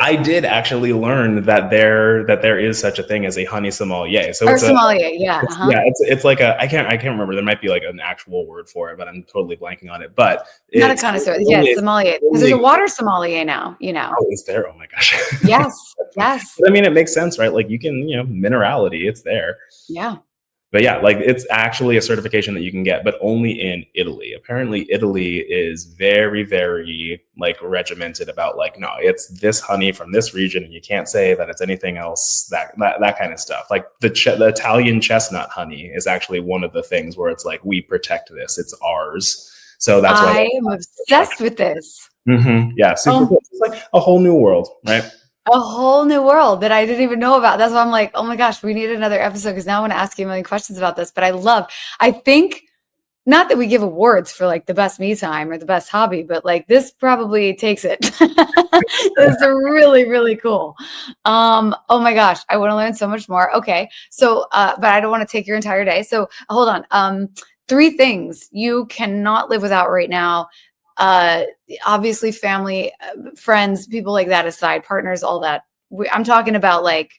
I did actually learn that there is such a thing as a honey sommelier. So it's sommelier, it's like I can't remember. There might be like an actual word for it, but I'm totally blanking on it. But not a connoisseur. Yes, sommelier. Because there's a water sommelier now. Oh, is there? Oh my gosh. Yes. Yes. But it makes sense, right? Like you can, minerality, it's there. Yeah. But yeah, like it's actually a certification that you can get, but only in Italy. Apparently Italy is very, very like regimented about like, no, it's this honey from this region and you can't say that it's anything else, that kind of stuff. Like the Italian chestnut honey is actually one of the things where it's like, we protect this, it's ours. So that's why I am obsessed with this. Yeah, super Um, cool. It's like a whole new world, right? a whole new world that I didn't even know about. That's why I'm like, oh my gosh, we need another episode because now I want to ask you a million questions about this. But I think not that we give awards for like the best me time or the best hobby, but like this probably takes it. It's really, really cool. Oh my gosh, I want to learn so much more. Okay. So, but I don't want to take your entire day. So hold on. Three things you cannot live without right now. Uh, Obviously family, friends, people like that aside, partners, all that. I'm talking about like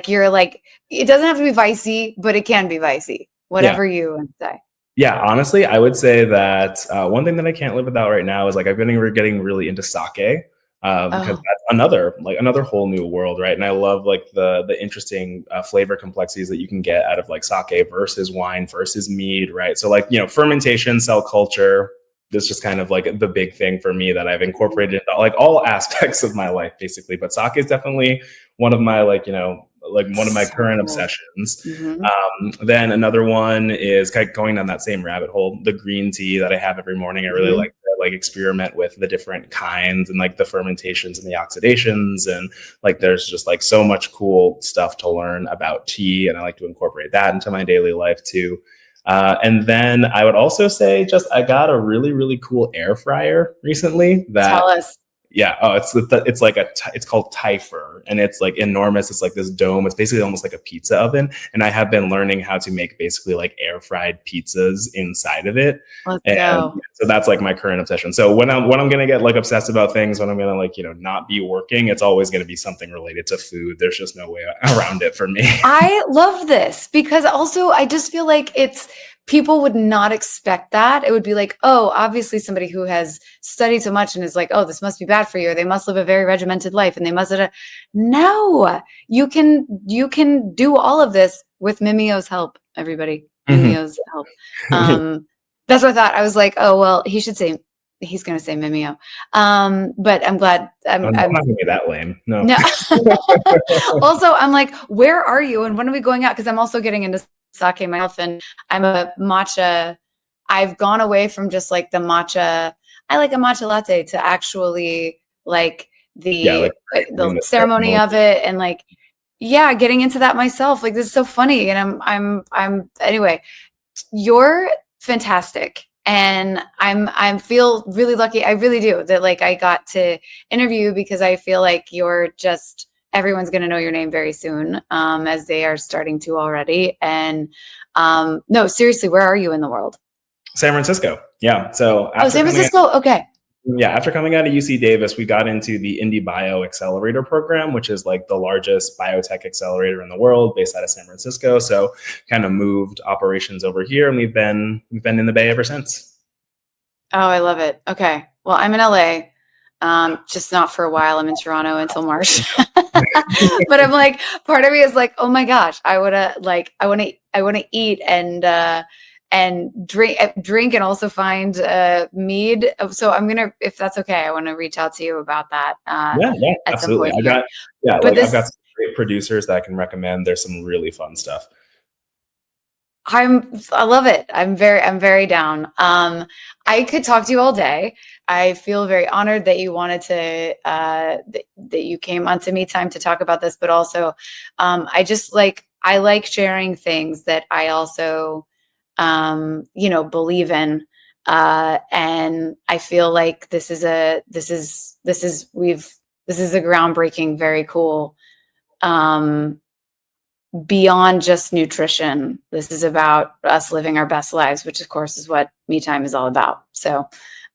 you're like, it doesn't have to be vicey, but it can be vicey, Yeah. whatever you want to say. Yeah, honestly, I would say that one thing that I can't live without right now is like I've been getting really into sake, because Oh, that's another whole new world, right? And I love like the interesting flavor complexities that you can get out of like sake versus wine versus mead, right? So like fermentation, cell culture. This is just kind of like the big thing for me that I've incorporated into like all aspects of my life, basically. But sake is definitely one of my like one of my so current cool. obsessions. Hmm. Then another one is kind of going down that same rabbit hole, the green tea that I have every morning. I really Hmm. like to like experiment with the different kinds and like the fermentations and the oxidations. And like there's just like so much cool stuff to learn about tea. And I like to incorporate that into my daily life too. And then I would also say just I got a really, really cool air fryer recently Tell that us. yeah. Oh, it's like it's called Typher, and it's like enormous. It's like this dome. It's basically almost like a pizza oven, and I have been learning how to make basically like air fried pizzas inside of it, Let's and go. so that's like my current obsession. So when I'm gonna get like obsessed about things, when I'm gonna like not be working, it's always gonna be something related to food. There's just no way around it for me. I love this because also I just feel like people would not expect that. It would be like, oh, obviously somebody who has studied so much and is like, oh, this must be bad for you, or they must live a very regimented life and they must. No, you can do all of this with Mimio's help, everybody. Mimio's help. That's what I thought. I was like, oh well, he's gonna say Mimio. But I'm glad I'm not gonna be that lame. No. no. Also, I'm like, where are you and when are we going out? Because I'm also getting into sake myself and I'm a matcha. I've gone away from just like the matcha. I like a matcha latte to actually like Yeah, like the doing the ceremony ceremony. of it and like yeah, getting into that myself. Like this is so funny. And I'm anyway, you're fantastic. And I feel really lucky. I really do that like I got to interview you because I feel like you're just everyone's going to know your name very soon, as they are starting to already. And no, seriously, where are you in the world? San Francisco. Yeah. So Oh, San Francisco. Okay. after coming out of UC Davis, we got into the Indie Bio Accelerator program, which is like the largest biotech accelerator in the world, based out of San Francisco. So, kind of moved operations over here, and we've been in the Bay ever since. Oh, I love it. Okay. Well, I'm in LA. Just not for a while. I'm in Toronto until March. But I'm like, part of me is like, oh my gosh, I want to eat and drink and also find mead. So I'm gonna, if that's okay, I want to reach out to you about that Yeah, at some absolutely. point here. But I've got this, some great producers that I can recommend. There's some really fun stuff. I love it. I'm very down. I could talk to you all day. I feel very honored that you wanted to that you came onto Me Time to talk about this, but also I like sharing things that I also believe in. And I feel like this is a groundbreaking, very cool beyond just nutrition. This is about us living our best lives, which of course is what Me Time is all about. So,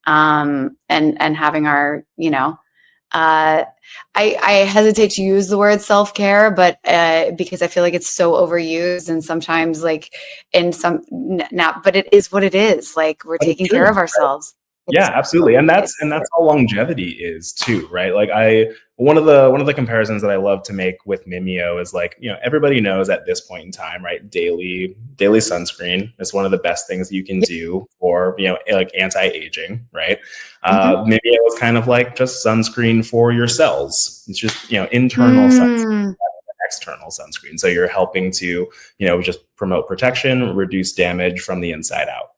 and having our, uh, I hesitate to use the word self-care, but because I feel like it's so overused and sometimes like in some now, but it is what it is. Like we're But it's taking care true. of ourselves. Yeah, It's absolutely. And that's how longevity is too, right? Like one of the comparisons that I love to make with Mimeo is like, everybody knows at this point in time, right? Daily sunscreen is one of the best things you can do for, like anti-aging, right? Mhm. Mimeo is kind of like just sunscreen for your cells. It's just, internal sunscreen, Mm. external sunscreen. So you're helping to, just promote protection, reduce damage from the inside out.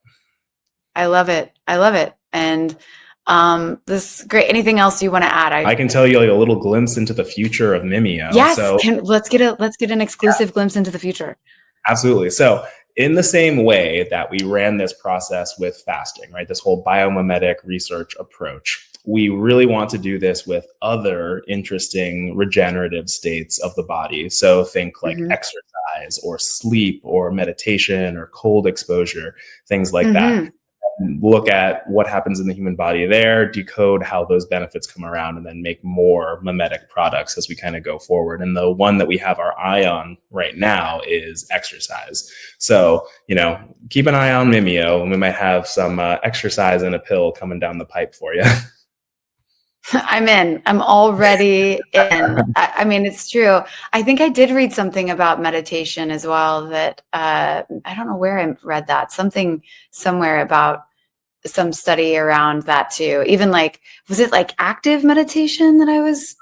I love it. I love it. And this is great. Anything else you want to add? I can tell you like a little glimpse into the future of Mimio. Yes. So Let's get an exclusive glimpse into the future. absolutely. So in the same way that we ran this process with fasting, right? This whole biomimetic research approach, we really want to do this with other interesting regenerative states of the body. So think like exercise or sleep or meditation or cold exposure, things like that. Look at what happens in the human body there, decode how those benefits come around, and then make more mimetic products as we kind of go forward. And the one that we have our eye on right now is exercise. So, keep an eye on Mimio, and we might have some exercise in a pill coming down the pipe for you. I'm in. I'm already in. I mean, it's true. I think I did read something about meditation as well that I don't know where I read that. Something somewhere about some study around that too. Even like, was it like active meditation that I was?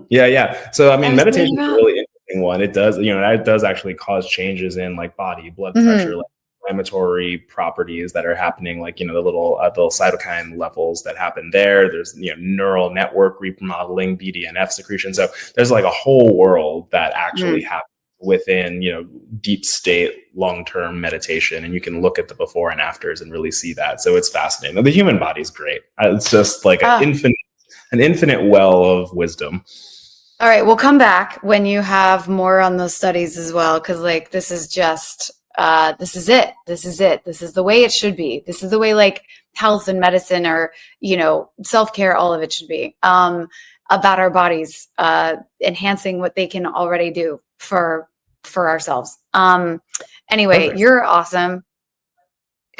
Yeah. So, I mean, meditation is a about? really interesting one. It does, that does actually cause changes in like body, blood pressure, like inflammatory properties that are happening, like, the little cytokine levels that happen there. There's, neural network remodeling, BDNF secretion. So there's like a whole world that actually happens within, deep state, long-term meditation. And you can look at the before and afters and really see that. So it's fascinating. The human body is great. It's just like an infinite well of wisdom. All right. We'll come back when you have more on those studies as well. Cause like, this is just, this is it. This is it. This is the way it should be. This is the way like health and medicine or, self-care, all of it should be, about our bodies, enhancing what they can already do for ourselves. Anyway, perfect. You're awesome.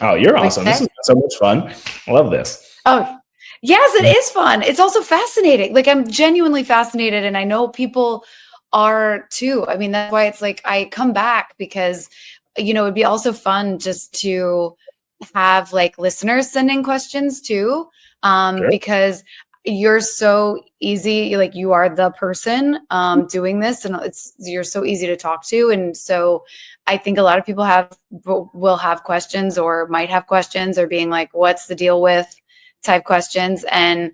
Oh, you're awesome. This is so much fun. I love this. Oh, yes, it is fun. It's also fascinating. Like, I'm genuinely fascinated, and I know people are too. I mean, that's why it's like I come back because, it'd be also fun just to have like listeners sending questions too, sure. Because you're so easy, like you are the person doing this, and you're so easy to talk to. And so I think a lot of people will have questions or might have questions or being like, what's the deal with type questions, and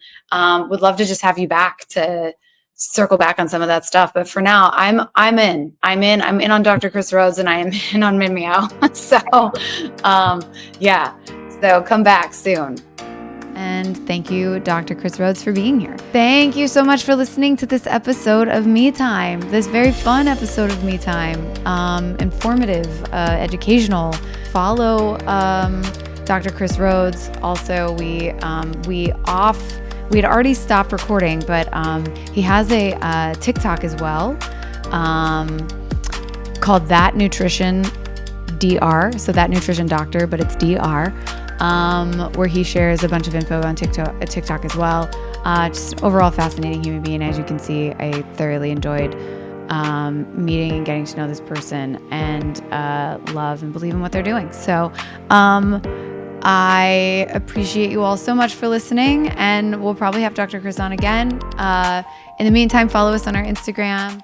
would love to just have you back to circle back on some of that stuff. But for now, I'm in on Dr. Chris Rhodes, and I am in on Mimio. So yeah, so come back soon. And thank you, Dr. Chris Rhodes, for being here. Thank you so much for listening to this episode of Me Time, this very fun episode of Me Time, informative, educational. Follow Dr. Chris Rhodes. Also, we had already stopped recording, but he has a TikTok as well called That Nutrition DR. So That Nutrition Doctor, but it's DR. Where he shares a bunch of info on TikTok as well. Just overall fascinating human being. As you can see, I thoroughly enjoyed meeting and getting to know this person, and love and believe in what they're doing. So I appreciate you all so much for listening, and we'll probably have Dr. Chris on again. In the meantime, follow us on our Instagram.